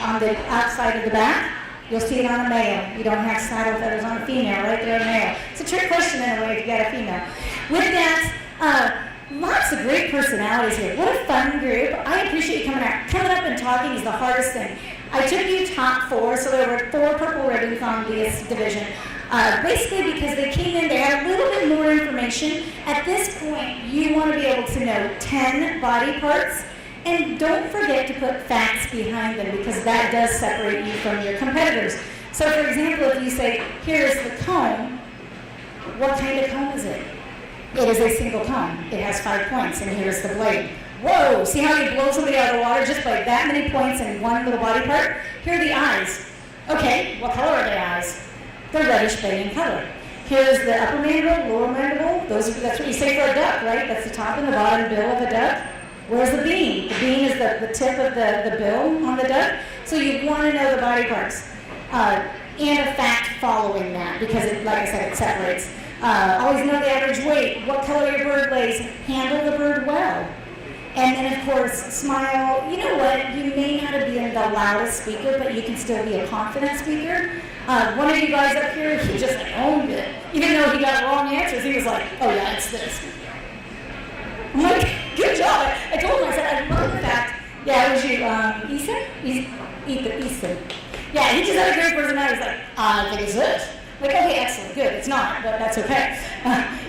on the outside of the back. You'll see it on a male. You don't have saddle feathers on a female, right? They're a male. It's a trick question in a way if you got a female. With that, lots of great personalities here. What a fun group. I appreciate you coming out. Coming up and talking is the hardest thing. I took you top 4, so there were 4 purple ribbons on this division. Basically because they came in, they had a little bit more information. At this point, you want to be able to know 10 body parts, and don't forget to put facts behind them because that does separate you from your competitors. So for example, if you say, here's the comb, what kind of comb is it? It is a single comb. It has 5 points, and here's the blade. Whoa, see how you blow somebody out of the water just by that many points in one little body part? Here are the eyes. Okay, what color are the eyes? They're reddish bay in color. Here's the upper mandible, lower mandible. That's what you say for a duck, right? That's the top and the bottom bill of a duck. Where's the bean? The bean is the tip of the bill on the duck. So you want to know the body parts. And a fact following that, because like I said, it separates. Always know the average weight. What color your bird lays. Handle the bird well. And then, of course, smile. You know what? You may not be the loudest speaker, but you can still be a confident speaker. One of you guys up here, he just owned it. Even though he got wrong answers, he was like, oh yeah, it's this. I'm like, good job. I told him, I said, I love the fact. Yeah, it was you, Ethan? Yeah, he just had a great personality. He was like, I think it's this. Like, okay, excellent, good. It's not, but that's okay.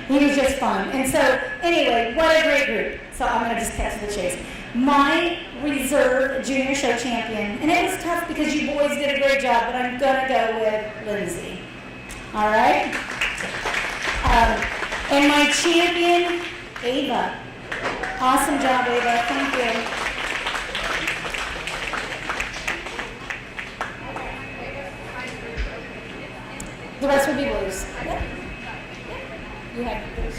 He was just fun. And so, anyway, what a great group. So I'm going to just cut to the chase. My reserve junior show champion, and it was tough because you boys did a great job, but I'm going to go with Lindsay. All right? And my champion, Ava. Awesome job, Ava. Thank you. The rest would be blues. Yep. You have blues.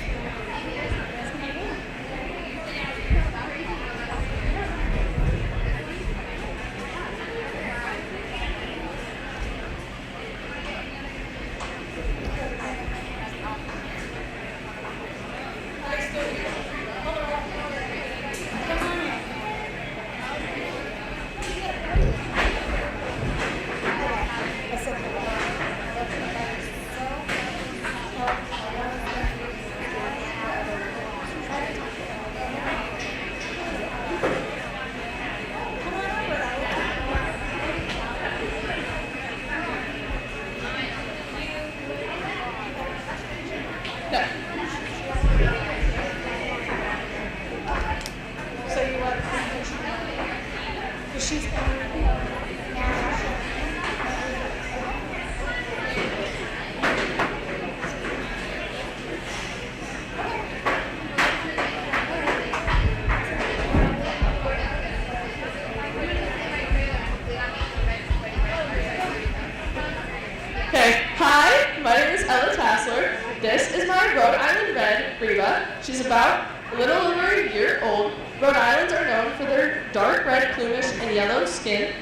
This is my Rhode Island Red, Reba. She's about a little over a year old. Rhode Islands are known for their dark red plumage and yellow skin.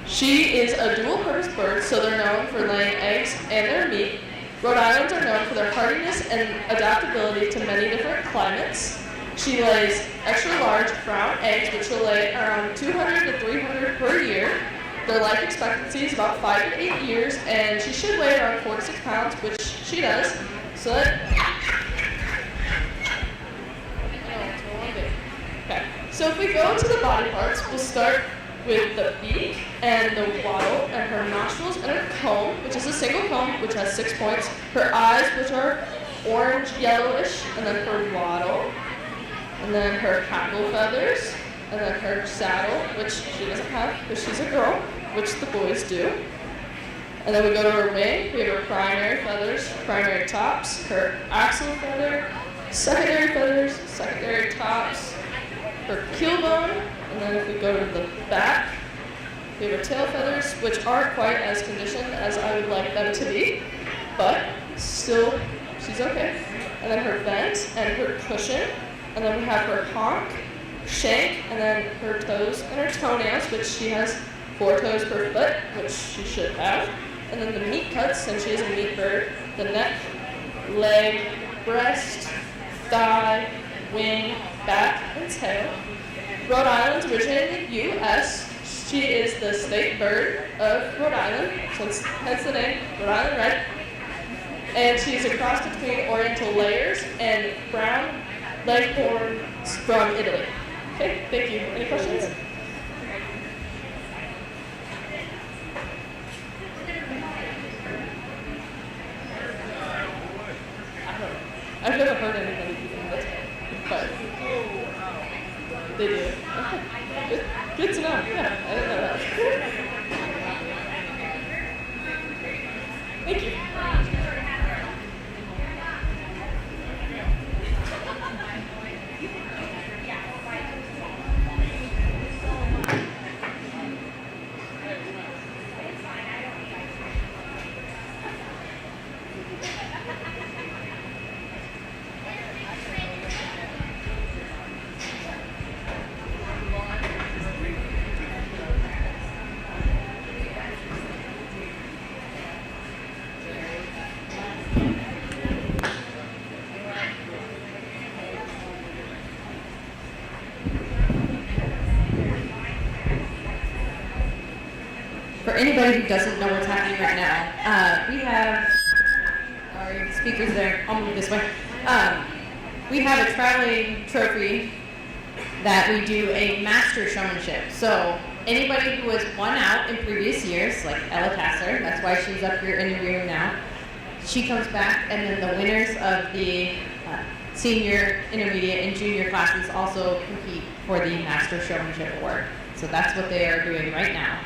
She is a dual-purpose bird, so they're known for laying eggs and their meat. Rhode Islands are known for their hardiness and adaptability to many different climates. She lays extra large brown eggs, which will lay around 200 to 300 per year. Their life expectancy is about 5 to 8 years, and she should weigh around 4 to 6 pounds, which she does. So So if we go to the body parts, we'll start with the beak and the wattle and her nostrils and her comb, which is a single comb, which has 6 points. Her eyes, which are orange yellowish, and then her wattle, and then her hackle feathers, and then her saddle, which she doesn't have because she's a girl, which the boys do. And then we go to her wing. We have her primary feathers, primary tops, her axle feather, secondary feathers, secondary tops, her keel bone, and then if we go to the back, We have her tail feathers, which aren't quite as conditioned as I would like them to be, but still, she's okay. And then her vent and her cushion, and then we have her honk, shank, and then her toes and her toenails, which she has 4 toes per foot, which she should have. And then the meat cuts, since she is a meat bird, the neck, leg, breast, thigh, wing, back, and tail. Rhode Island's originated in the U.S. She is the state bird of Rhode Island, so hence the name, Rhode Island Red. And she's a cross between Oriental layers and brown leghorns from Italy. Okay, thank you. Any questions? I've never heard anybody do that, but they do. Okay. Good to know. Yeah, I didn't know that. Thank you. For anybody who doesn't know what's happening right now, we have our speakers there. I'll move this way. We have a traveling trophy that we do a master showmanship. So anybody who has won out in previous years, like Ella Tassler, that's why she's up here interviewing now, she comes back, and then the winners of the senior, intermediate, and junior classes also compete for the master showmanship award. So that's what they are doing right now.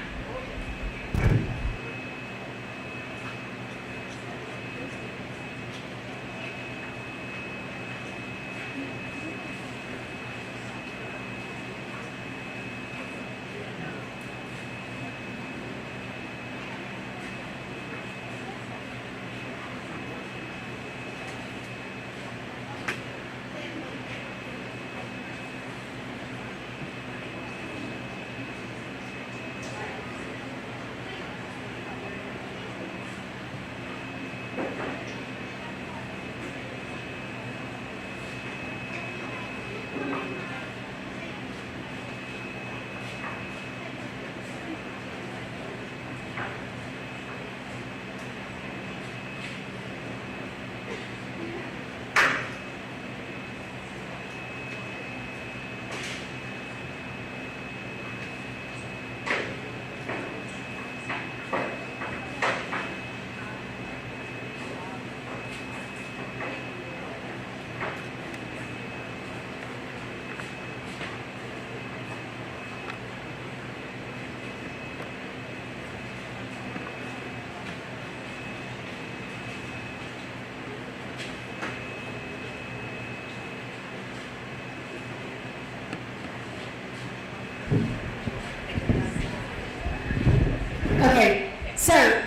Okay, so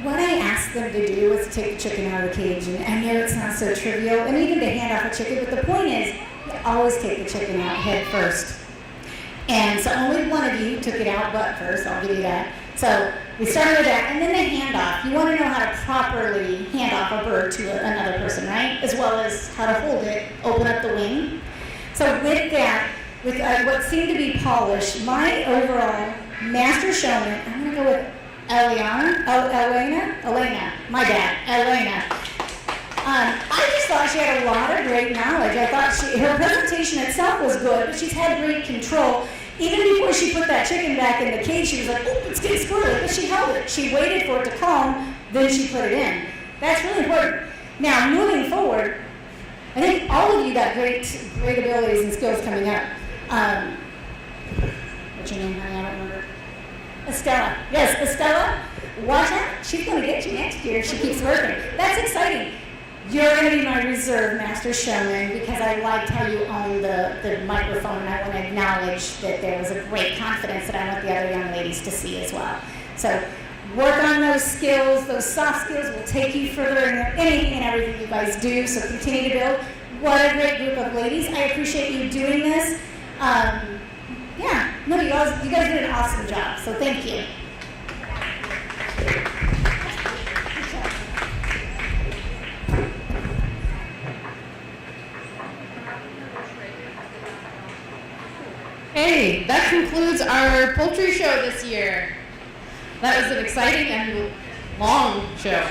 what I asked them to do was to take the chicken out of the cage, and I know it's not so trivial, and even to hand off a chicken, but the point is, you always take the chicken out head first. And so only one of you took it out butt first, I'll give you that. So we started with that, and then the handoff. You want to know how to properly hand off a bird to another person, right? As well as how to hold it, open up the wing. So with that, with what seemed to be polished, my overall master showman, I'm going to go with Elena, my bad, Elena. I just thought she had a lot of great knowledge. I thought her presentation itself was good, but she's had great control. Even before she put that chicken back in the cage, she was like, oh, it's getting squirrely, but she held it. She waited for it to calm, then she put it in. That's really important. Now, moving forward, I think all of you got great abilities and skills coming up. What's your name, honey? I don't remember. Estella. Yes, Estella, watch out. She's going to get you next year if she keeps working. That's exciting. You're going to be my reserve master showman because I liked how you owned the microphone, and I want to acknowledge that there was a great confidence that I want the other young ladies to see as well. So work on those skills. Those soft skills will take you further in anything and everything you guys do, so continue to build. What a great group of ladies. I appreciate you doing this. Yeah, no, you guys did an awesome job, so thank you. Hey, that concludes our poultry show this year. That was an exciting and long show.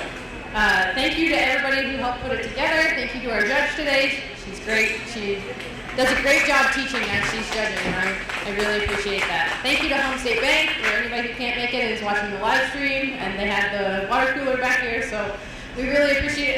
Thank you to everybody who helped put it together. Thank you to our judge today. She's great. She does a great job teaching as she's judging, and I really appreciate that. Thank you to Home State Bank, for anybody who can't make it and is watching the live stream, and they had the water cooler back here, so we really appreciate it.